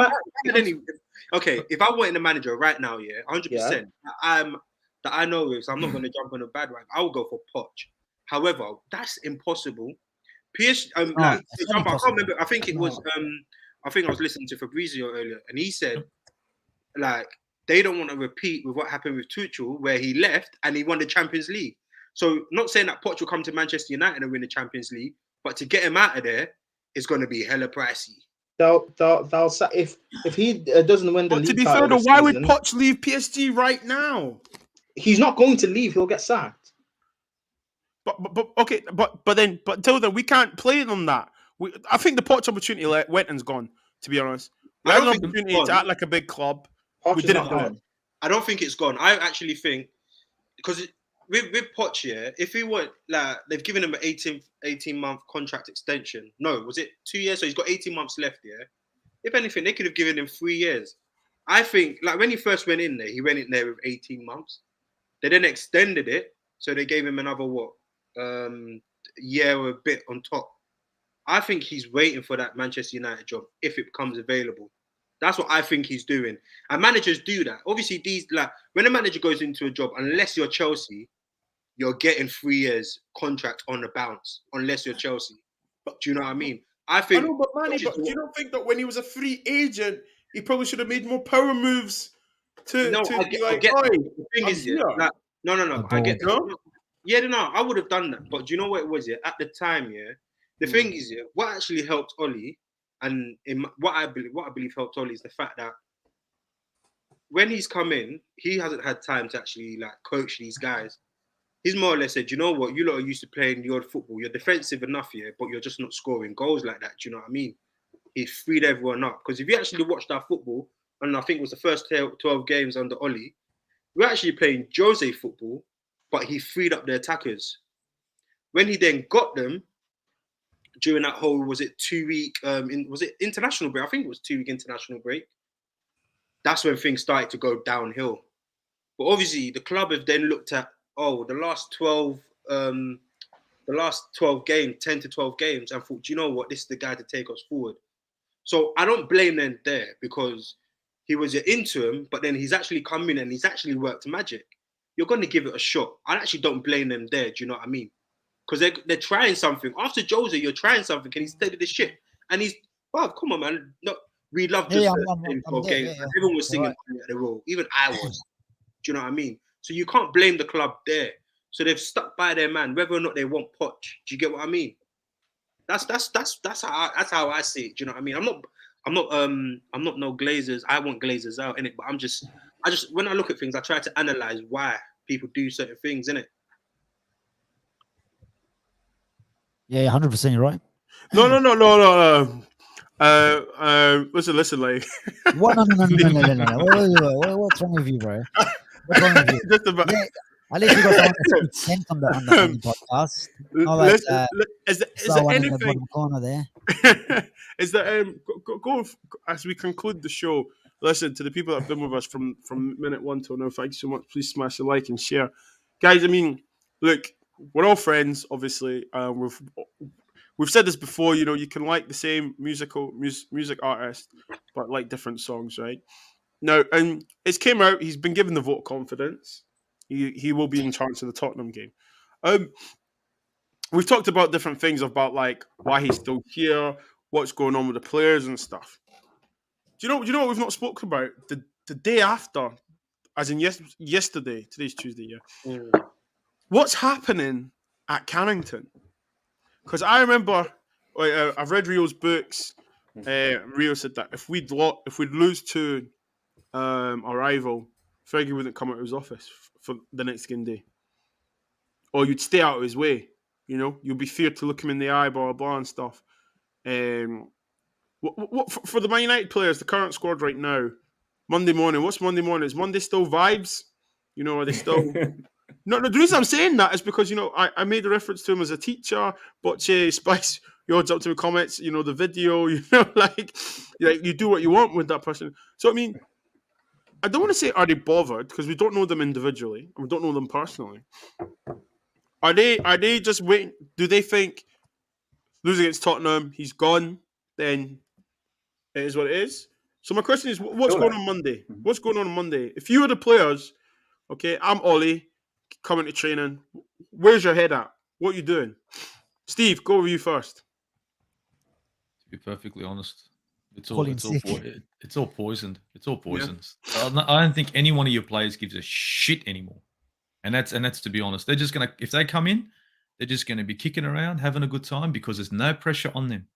Okay, if I wanted a manager right now, 100%, that I know with, so I'm not going to jump on a bad one. I will go for Poch. However, that's impossible. I can't remember. I think it was. I think I was listening to Fabrizio earlier, and he said, like, they don't want to repeat with what happened with Tuchel, where he left and he won the Champions League. So, not saying that Poch will come to Manchester United and win the Champions League, but to get him out of there is going to be hella pricey. If he doesn't win the league. To be fair, though, why would Poch leave PSG right now? He's not going to leave. He'll get sacked. But okay, but until then, we can't play on that. I think the Poch opportunity went and's gone. To be honest, we had an opportunity to act like a big club. We didn't do it. I don't think it's gone. I actually think because with Poch, if he were like they've given him an 18-month contract extension. No, was it 2 years? So he's got 18 months left. If anything, they could have given him 3 years. I think like when he first went in there, he went in there with 18 months. They then extended it, so they gave him another year or a bit on top. I think he's waiting for that Manchester United job if it becomes available. That's what I think he's doing. And managers do that. Obviously, when a manager goes into a job, unless you're Chelsea, you're getting 3 years contract on the bounce. Unless you're Chelsea, but do you know what I mean? I think. I know, but Manny, do you not think that when he was a free agent, he probably should have made more power moves to be like, the thing is, no. I get that. Yeah, no, I would have done that. But do you know what it was? At the time, the thing is, what actually helped Oli, and what I believe helped Oli is the fact that when he's come in, he hasn't had time to actually like coach these guys. He's more or less said, you know what, you lot are used to playing your football. You're defensive enough, but you're just not scoring goals like that. Do you know what I mean? He freed everyone up. Because if you actually watched our football, and I think it was the first 12 games under Oli, we're actually playing Jose football, but he freed up the attackers. When he then got them, during that whole, was it 2 week, was it international break? I think it was 2 week international break. That's when things started to go downhill. But obviously, the club have then looked at, the last 12 games, 10 to 12 games, and thought, do you know what, this is the guy to take us forward. So I don't blame them there because he was an interim, but then he's actually come in and he's actually worked magic. You're going to give it a shot. I actually don't blame them there. Do you know what I mean? Because they're trying something. After Jose, you're trying something, and he's steady the shit. And he's, come on, man. No, we love this game. Everyone was singing at the Royal. Even I was. Do you know what I mean? So you can't blame the club there. So they've stuck by their man, whether or not they want Poch. Do you get what I mean? That's how I see it. Do you know what I mean? I'm not no Glazers. I want Glazers out, innit? But I just when I look at things, I try to analyze why people do certain things, innit? Yeah, 100%. You're right. No. Listen, like. What? No. What's wrong with you, bro? What's wrong with you? Just about. Yeah, at least you got someone to speak sense on the podcast. Not like is there anything in the bottom corner there? Is there go as we conclude the show? Listen to the people that have been with us from minute 1 till now. Thank you so much. Please smash the like and share, guys. I mean, look, we're all friends, obviously. We've said this before. You know, you can like the same music artist, but like different songs, right? Now, and it's came out. He's been given the vote of confidence. He will be in charge of the Tottenham game. We've talked about different things about like why he's still here, what's going on with the players and stuff. Do you know what we've not spoken about? The day after, as in yesterday. Today's Tuesday, yeah. What's happening at Carrington? Because I remember I've read Rio's books. Rio said that if we'd lose to our rival, Fergie wouldn't come out of his office for the next game day, or you'd stay out of his way. You know, you'll be feared to look him in the eye, blah blah and stuff. What for the Man United players, the current squad right now? Monday morning. What's Monday morning? Is Monday still vibes? You know, are they still? No, the reason I'm saying that is because, you know, I made a reference to him as a teacher, but Spice, you odds up to the comments, you know, the video, you know, like you do what you want with that person. So, I mean, I don't want to say are they bothered because we don't know them individually and we don't know them personally. Are they just waiting? Do they think losing against Tottenham, he's gone, then it is what it is? So my question is, what's going on Monday? What's going on Monday? If you were the players, okay, I'm Ollie, coming to training. Where's your head at? What are you doing? Steve, go with you first. To be perfectly honest, it's all poisoned. It's all poisoned. Yeah. I don't think any one of your players gives a shit anymore. And that's to be honest. They're just gonna, if they come in, they're just gonna be kicking around, having a good time because there's no pressure on them.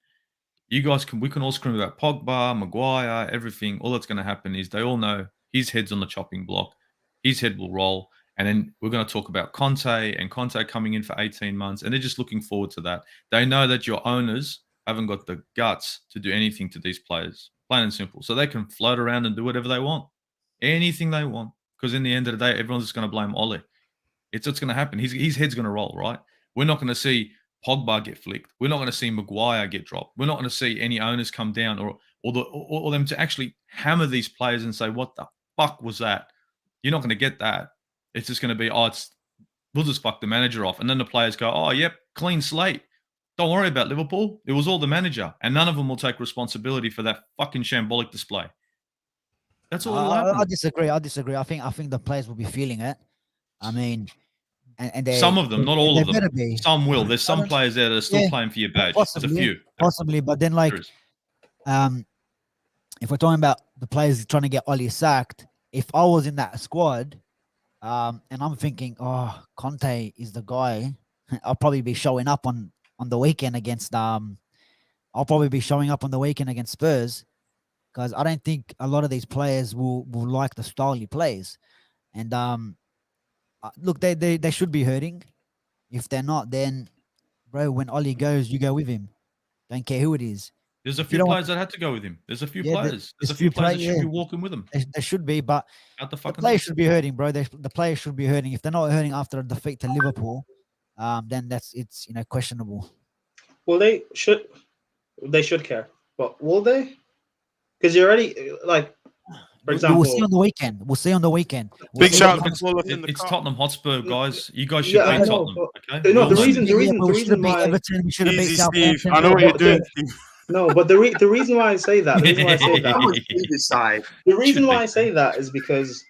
We can all scream about Pogba, Maguire, everything. All that's going to happen is they all know his head's on the chopping block. His head will roll. And then we're going to talk about Conte and Conte coming in for 18 months. And they're just looking forward to that. They know that your owners haven't got the guts to do anything to these players. Plain and simple. So they can float around and do whatever they want. Anything they want. Because in the end of the day, everyone's just going to blame Ole. It's what's going to happen. His head's going to roll, right? We're not going to see Pogba get flicked. We're not going to see Maguire get dropped. We're not going to see any owners come down or them to actually hammer these players and say, what the fuck was that? You're not going to get that. It's just going to be, we'll just fuck the manager off. And then the players go, oh, yep, clean slate. Don't worry about Liverpool. It was all the manager. And none of them will take responsibility for that fucking shambolic display. That's all that'll happen. I disagree. I think the players will be feeling it. I mean... And some of them, not all of them. Some will. There's some players there that are still playing for your badge. Possibly, there's a few. Possibly, but then if we're talking about the players trying to get Ole sacked, if I was in that squad, and I'm thinking, oh, Conte is the guy, I'll probably be showing up on the weekend against Spurs, because I don't think a lot of these players will like the style he plays, and look, they should be hurting. If they're not, then, bro, when Ole goes, you go with him. Don't care who it is. There's a few players that had to go with him. There's a few players. There's a few players that should be walking with him. They should be, but the players should be hurting, bro. The players should be hurting. If they're not hurting after a defeat to Liverpool, then it's questionable. Well, they should care, but will they? Because you're already for example, we'll see on the weekend. Big shout! It's Tottenham Hotspur, guys. You guys should beat Tottenham. Okay. No, the reason why Everton, we should have beat Southampton. I know what you're doing. No, but the reason why I say that, the reason why I say that is because,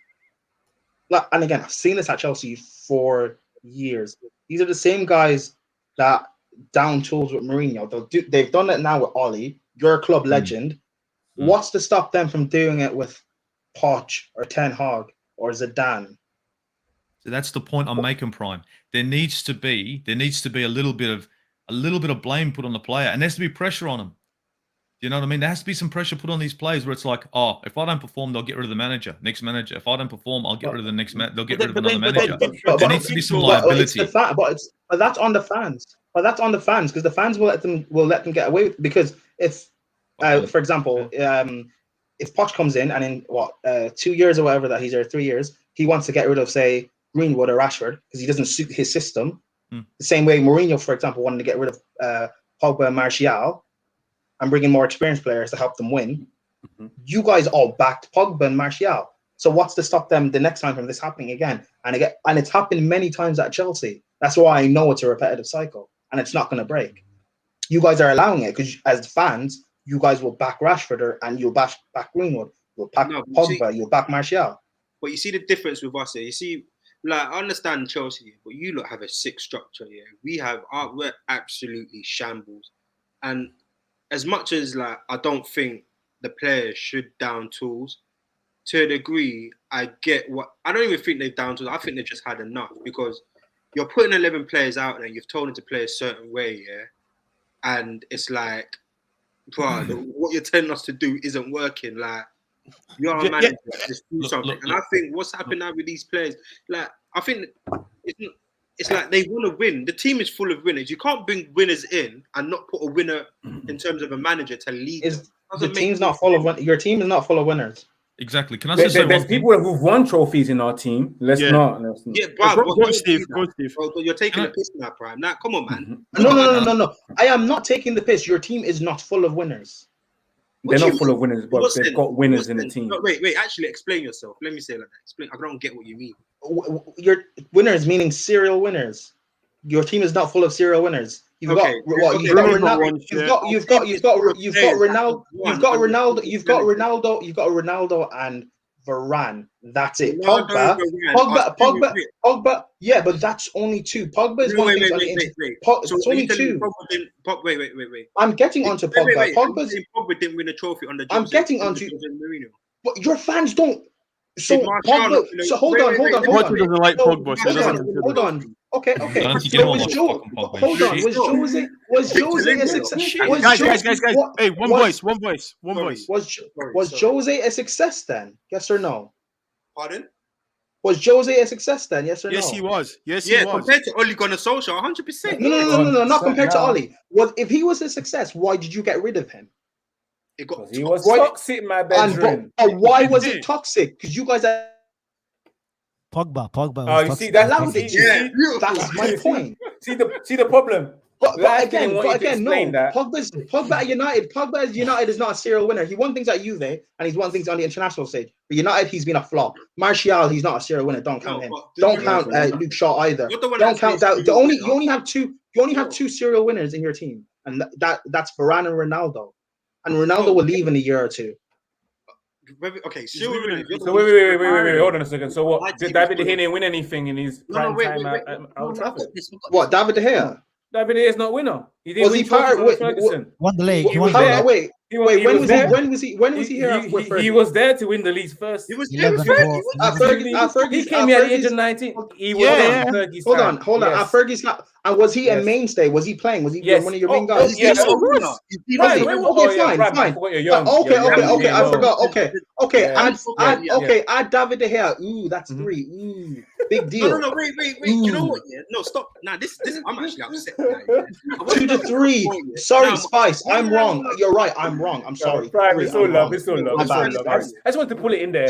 and again, I've seen this at Chelsea for years. These are the same guys that down tools with Mourinho. They've done it now with Ole. You're a club legend. What's to stop them from doing it with Poch or Ten Hag or Zidane? So that's the point I'm making, Prime. There needs to be a little bit of blame put on the player, and there has to be pressure on them. You know what I mean? There has to be some pressure put on these players where it's like, oh, if I don't perform, they'll get rid of the manager. Next manager. If I don't perform, I'll get rid of the next they'll get rid of another manager. There needs to be some liability. But that's on the fans. But that's on the fans, because the fans will let them get away with it. Because if, for example, if Poch comes in and in 2 years or whatever that he's there, 3 years, he wants to get rid of, say, Greenwood or Rashford because he doesn't suit his system. The same way Mourinho, for example, wanted to get rid of Pogba and Martial and bring in more experienced players to help them win. You guys all backed Pogba and Martial. So what's to stop them the next time from this happening again? And it's happened many times at Chelsea. That's why I know it's a repetitive cycle and it's not going to break. You guys are allowing it because as fans, you guys will back Rashford and you'll back Greenwood. You'll back Pogba, you'll back Martial. But you see the difference with us here. You see, I understand Chelsea, but you lot have a sick structure here. We're absolutely shambles. And as much as I don't think the players should down tools, to a degree, I don't even think they've down tools. I think they've just had enough, because you're putting 11 players out there, you've told them to play a certain way, yeah? and it's like, bro, what you're telling us to do isn't working. Like, you're a manager, just do something. And I think what's happening now with these players, like, I think it's like they want to win. The team is full of winners. You can't bring winners in and not put a winner in terms of a manager to lead. The team's not full of your team is not full of winners. Exactly. Can I just say there's people who've won trophies in our team. Let's not. Yeah, bro. Go, Steve. Go, Steve. Bro, you're taking the piss now, Prime. Now, come on, man. No. I am not taking the piss. Your team is not full of winners. They're not full of winners, but they've got winners in the team. No, wait. Actually, explain yourself. Let me say it like that. Explain. I don't get what you mean. Your winners meaning serial winners. Your team is not full of serial winners. You've got Ronaldo. You've got Ronaldo and Varane. That's it. Pogba. Yeah, but that's only two. Pogba is one thing. It's only two. Wait. I'm getting onto Pogba. Pogba didn't win a trophy under. I'm getting onto. But your fans don't. So Pogba. So hold on. Doesn't like Pogba. Hold on. Okay. So was Jose a success? Guys. Hey, one voice. Was Jose a success then? Yes or no? Pardon? Was Jose a success then? Yes or no? Yes, he was. He was. Compared to Ole Gunnar Solskjaer, 100%. No, not compared to Ole. If he was a success, why did you get rid of him? He was toxic in my bedroom. And why was it toxic? Because you guys are Pogba. Oh, you see, that's my point. See the problem. But again, no. Pogba at United. Pogba at United is not a serial winner. He won things at Juve and he's won things on the international stage. But United, he's been a flop. Martial, he's not a serial winner. Don't count him. Don't count Luke Shaw either. Don't count that. You only have two serial winners in your team, and that's Varane and Ronaldo. And Ronaldo will leave in a year or two. Okay, so wait, hold on a second. So what? Did David De Gea didn't win anything in his prime time at Old Trafford? What, David De Gea? David De Gea is not a winner. He didn't win Ferguson. Won the league. When was he here? He was there to win the league first. He came here at the age of 19. He was there. Hold on. At Fergie's, and was he a mainstay? Was he playing? Was he one of your main guys? Fine. Okay. I forgot. Okay. Add David De Gea. Ooh, that's 3. Ooh, big deal. No, wait. You know what? Yeah, no, stop. Nah, this. I'm actually upset. 2 to 3. Sorry, Spice. I'm wrong. You're right. I'm wrong. I'm sorry. It's all love. I just want to pull it in there.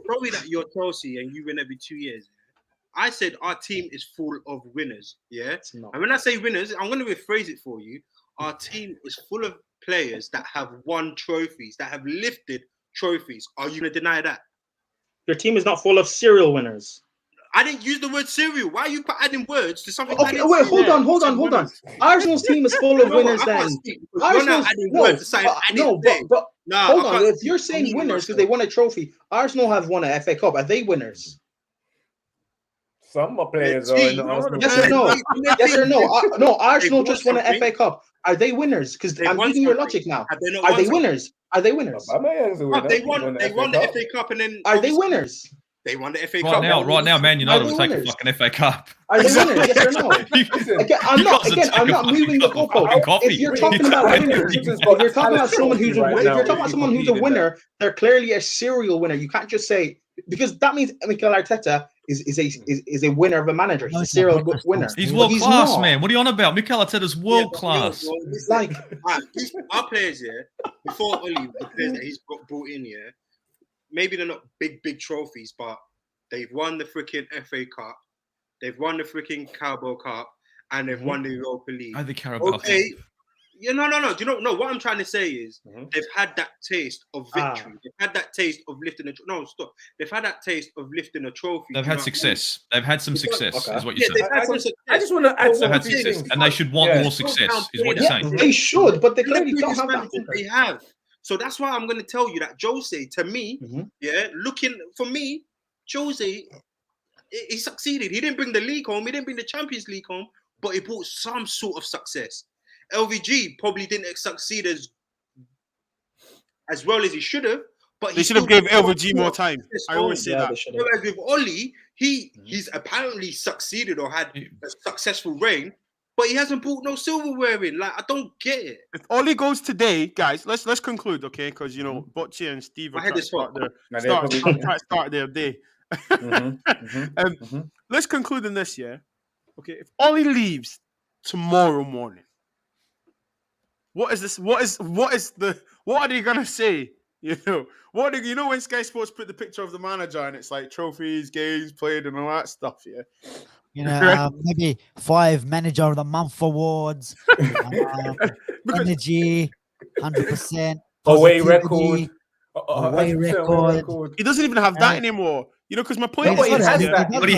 Probably that you're Chelsea and you win every 2 years. I said our team is full of winners. Yeah. And when I say winners, I'm going to rephrase it for you. Our team is full of players that have won trophies, that have lifted trophies. Are you going to deny that? Your team is not full of serial winners. I didn't use the word serial. Why are you adding words to something? Okay, wait, hold on. Arsenal's team is full of winners then. Arsenal's but hold on. If you're saying winners because they won a trophy, Arsenal have won an FA Cup. Are they winners? Some players are in the Arsenal. Yes or no? No, Arsenal just won an FA Cup. Are they winners? Because I'm using your logic now. Are they winners? They won the FA Cup and then are they winners? They won the FA Cup. Right now, Man United will take a fucking FA Cup. Are they winners? Yes or no? I'm not moving the goalpost. If you're talking about winners, if you're talking about someone who's a winner, they're clearly a serial winner. You can't just say because that means Mikel Arteta is a winner of a manager. He's a serial winner. He's world class, man. What are you on about? Mikel Arteta's world class. It's like our players here before Oli, the players that he's brought in here. Maybe they're not big trophies, but they've won the freaking FA Cup, they've won the freaking Carabao Cup, and they've won the Europa League. The Carabao Cup. Yeah, no. Do you know what I'm trying to say is they've had that taste of victory. They've had that taste of lifting a They've had that taste of lifting a trophy. They've had success. They've had some success, is what you said. I just want to add some success, and they should want more success, is what you're saying. They should, but they clearly don't have that. They have. So that's why I'm going to tell you that Jose, to me, looking for me, Jose, he succeeded. He didn't bring the league home. He didn't bring the Champions League home, but he brought some sort of success. LVG probably didn't succeed as well as he should have, but they should have gave LVG more time. I always say that. Whereas with Oli, he's apparently succeeded or had a successful reign, but he hasn't brought no silverware in. Like, I don't get it. If Ole goes today, guys, let's conclude, okay? Because you know, Bocce and Steve are trying to start their day. Let's conclude in this, yeah. Okay, if Ole leaves tomorrow morning, what is this? What are they gonna say? You know, when Sky Sports put the picture of the manager and it's like trophies, games played, and all that stuff, yeah. You know, maybe 5 Manager of the Month awards, energy, 100%, away record. He doesn't even have that anymore. You know, because my point is, he had it. Because he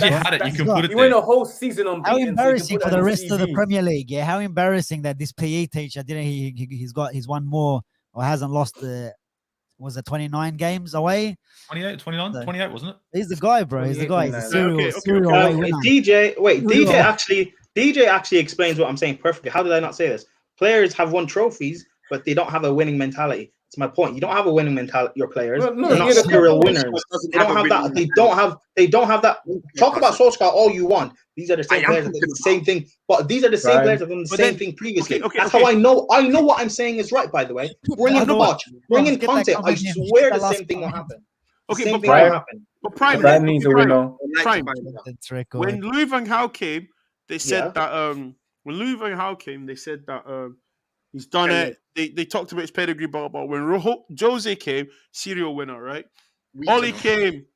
had it. You can put it there. You win a whole season on. How embarrassing for the rest of the Premier League. Yeah, how embarrassing that this PE teacher didn't. He's won more or hasn't lost the. Was it 29 games away? 28, 29, 28, wasn't it? He's the guy, bro. He's the guy. He's a serial winner. DJ actually explains what I'm saying perfectly. How did I not say this? Players have won trophies, but they don't have a winning mentality. It's my point. You don't have a winning mentality. Your players, they're not serial winners. They don't have that. They don't have that. Talk about Solskjaer all you want. These are the same players that did the same thing. But these are the same players that have done the same thing previously. That's how I know. I know what I'm saying is right. By the way, bring in Kovac, bring in Conte. I swear the same thing will happen. Okay, but Prime needs a winner. When Louis van Gaal came, they said that when Louis van Gaal came, they said that he's done it. They talked about his pedigree, blah blah. When Jose came, serial winner, right? Ole came,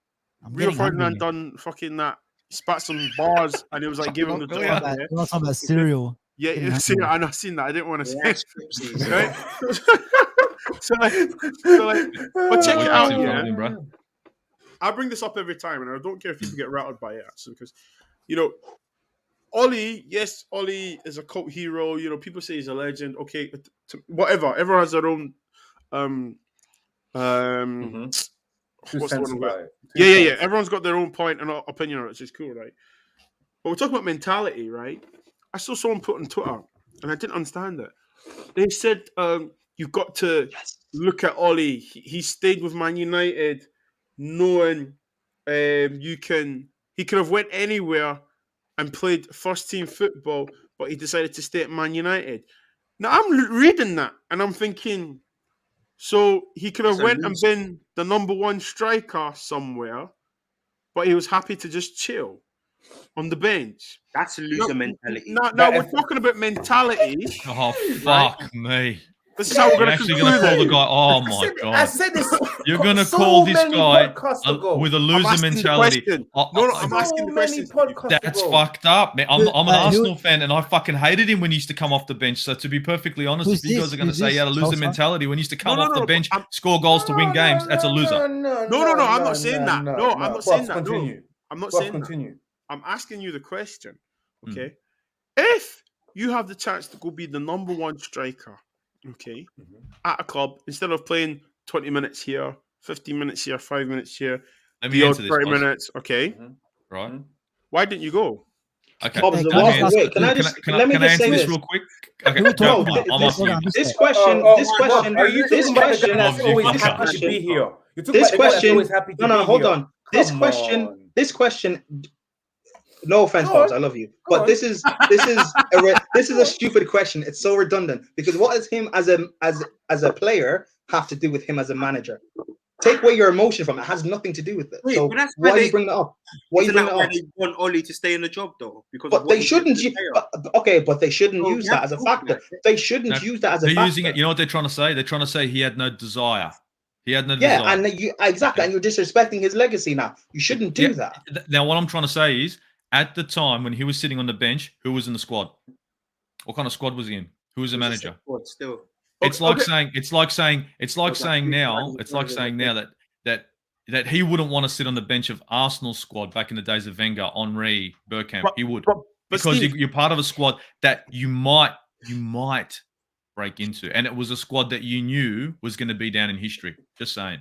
Rio Ferdinand done fucking that, spat some bars, and it was like giving him the job. Not talking about cereal. Yeah, I've seen that. I didn't want to say it, right? so but check it out, yeah. I bring this up every time, and I don't care if people get rattled by it, actually, because you know, Ole is a cult hero. You know, people say he's a legend. Okay, whatever. Everyone has their own. What's the one? Yeah. Everyone's got their own point and opinion on it, which is cool, right? But we're talking about mentality, right? I saw someone put on Twitter, and I didn't understand it. They said you've got to look at Ole. He stayed with Man United, knowing he could have went anywhere and played first team football, but he decided to stay at Man United. Now I'm reading that and I'm thinking, so he could have went and been the number 1 striker somewhere, but he was happy to just chill on the bench. That's a loser mentality. Now we're talking about mentality. Oh fuck me! This is how we're going to actually going to call the guy. Oh my god! I said this. You're going to call this guy with a loser mentality. No, I'm asking the question. That's fucked up, man. I'm an Arsenal fan, and I fucking hated him when he used to come off the bench. So to be perfectly honest, if you guys are going to say he had a loser mentality when he used to come off the bench, score goals to win games, that's a loser. No, I'm not saying that. No, I'm not saying that. I'm not saying that. I'm asking you the question, okay? If you have the chance to go be the number 1 striker, okay, at a club, instead of playing 20 minutes here, 15 minutes here, 5 minutes here, let me answer this. 30 minutes, okay? Right. Why didn't you go? Okay. Can I answer this real quick? Okay. This question. Are you talking about the guy that's always happy to be here? This question. No, hold on. This question. No offense, Bobs, I love you, but this is a stupid question. It's so redundant because what does him as a player have to do with him as a manager? Take away your emotion from it. It has nothing to do with it. So why do you bring that up? Why you bring that up? They want Ole to stay in the job though, but they shouldn't. But they shouldn't use that as a factor. They shouldn't use that as a factor. They're using it. You know what they're trying to say? They're trying to say he had no desire. He had no desire. Yeah, and and you're disrespecting his legacy now. You shouldn't do that. Now, what I'm trying to say is, at the time when he was sitting on the bench, who was in the squad? What kind of squad was he in? Who was the manager? Still, it's like saying now that he wouldn't want to sit on the bench of Arsenal squad back in the days of Wenger, Henry, Bergkamp. He would, because Steve, you're part of a squad that you might break into, and it was a squad that you knew was going to be down in history. Just saying.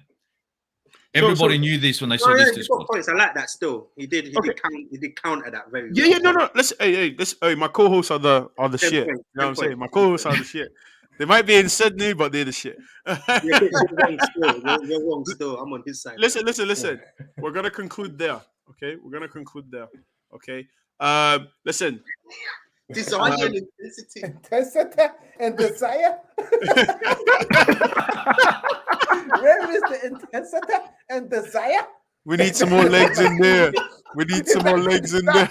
Everybody knew this when they saw this. I like that. Still, he did counter that very. Yeah. No. Listen, hey, my co-hosts are the shit. You know what I'm saying? My co-hosts are the shit. They might be in Sydney, but they're the shit. You're wrong still. I'm on his side. Listen. We're gonna conclude there. Okay, we're gonna conclude there. Okay. Listen. Desire and intensity. Intensity and desire. Where is the intensity and desire? We need some more legs in there. We need some more legs in there.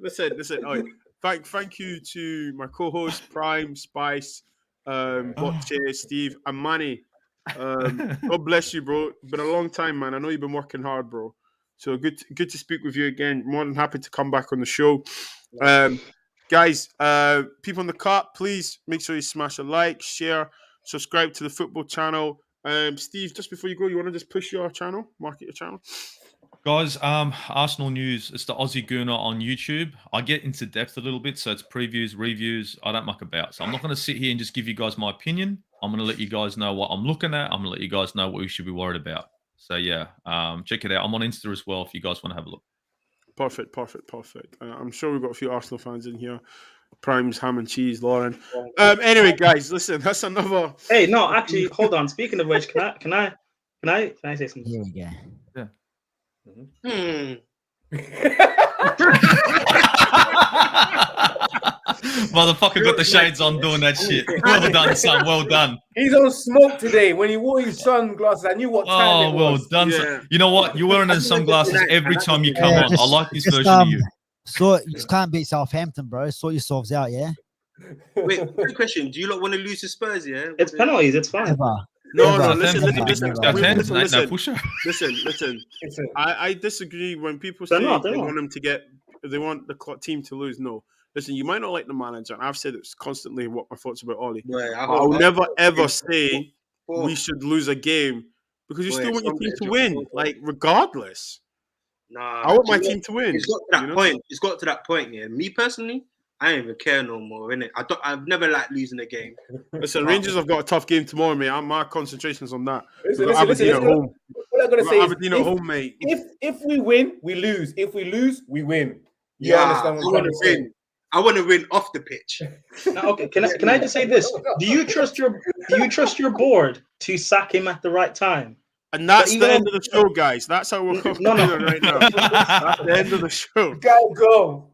Listen. All right. Thank you to my co-host Prime, Spice, Botche, Steve, and Manny. God bless you, bro. It's been a long time, man. I know you've been working hard, bro. So good to speak with you again. More than happy to come back on the show. Guys, people in the cut, please make sure you smash a like, share, subscribe to the football channel. Steve, just before you go, you want to just push your channel, market your channel? Guys, Arsenal News, it's the Aussie Gooner on YouTube. I get into depth a little bit, so it's previews, reviews. I don't muck about. So I'm not going to sit here and just give you guys my opinion. I'm going to let you guys know what I'm looking at. I'm going to let you guys know what we should be worried about. So, yeah, check it out. I'm on Insta as well if you guys want to have a look. Perfect. I'm sure we've got a few Arsenal fans in here. Prime's ham and cheese, Lauren. Anyway, guys, listen, that's another. Hey, no, actually, hold on. Speaking of which, can I say something? Here we go. Yeah. Motherfucker got the shades on doing that shit. Well done, son. Well done. He's on smoke today. When he wore his sunglasses, I knew what time it was. Well done. Yeah. You know what? You're wearing those sunglasses every time you come on. I like this version of you. So you can't beat Southampton, bro. Sort yourselves out, yeah? Wait, quick question. Do you not want to lose to Spurs, yeah? It's penalties. It's fine. No, listen. I disagree when people say they want them to get, they want the team to lose. No, listen, you might not like the manager, and I've said it's constantly what my thoughts about Ole. I'll never ever say we should lose a game because you still want your team to win, like regardless. Nah, I want my team to win. It's got to that point. It's got to that point. Yeah, me personally, I don't even care no more, innit? I've never liked losing a game. Listen, Rangers have got a tough game tomorrow, mate. My concentration's on that. Listen, Aberdeen at home. What I'm gonna say Aberdeen at home, mate. If we win, we lose. If we lose, we win. You Yeah, understand what I'm trying to say? I want to win off the pitch. Okay, can I just say this? Do you trust your board to sack him at the right time? And that's the end of the show, guys. That's how we're concluding right now. That's the end of the show. Go.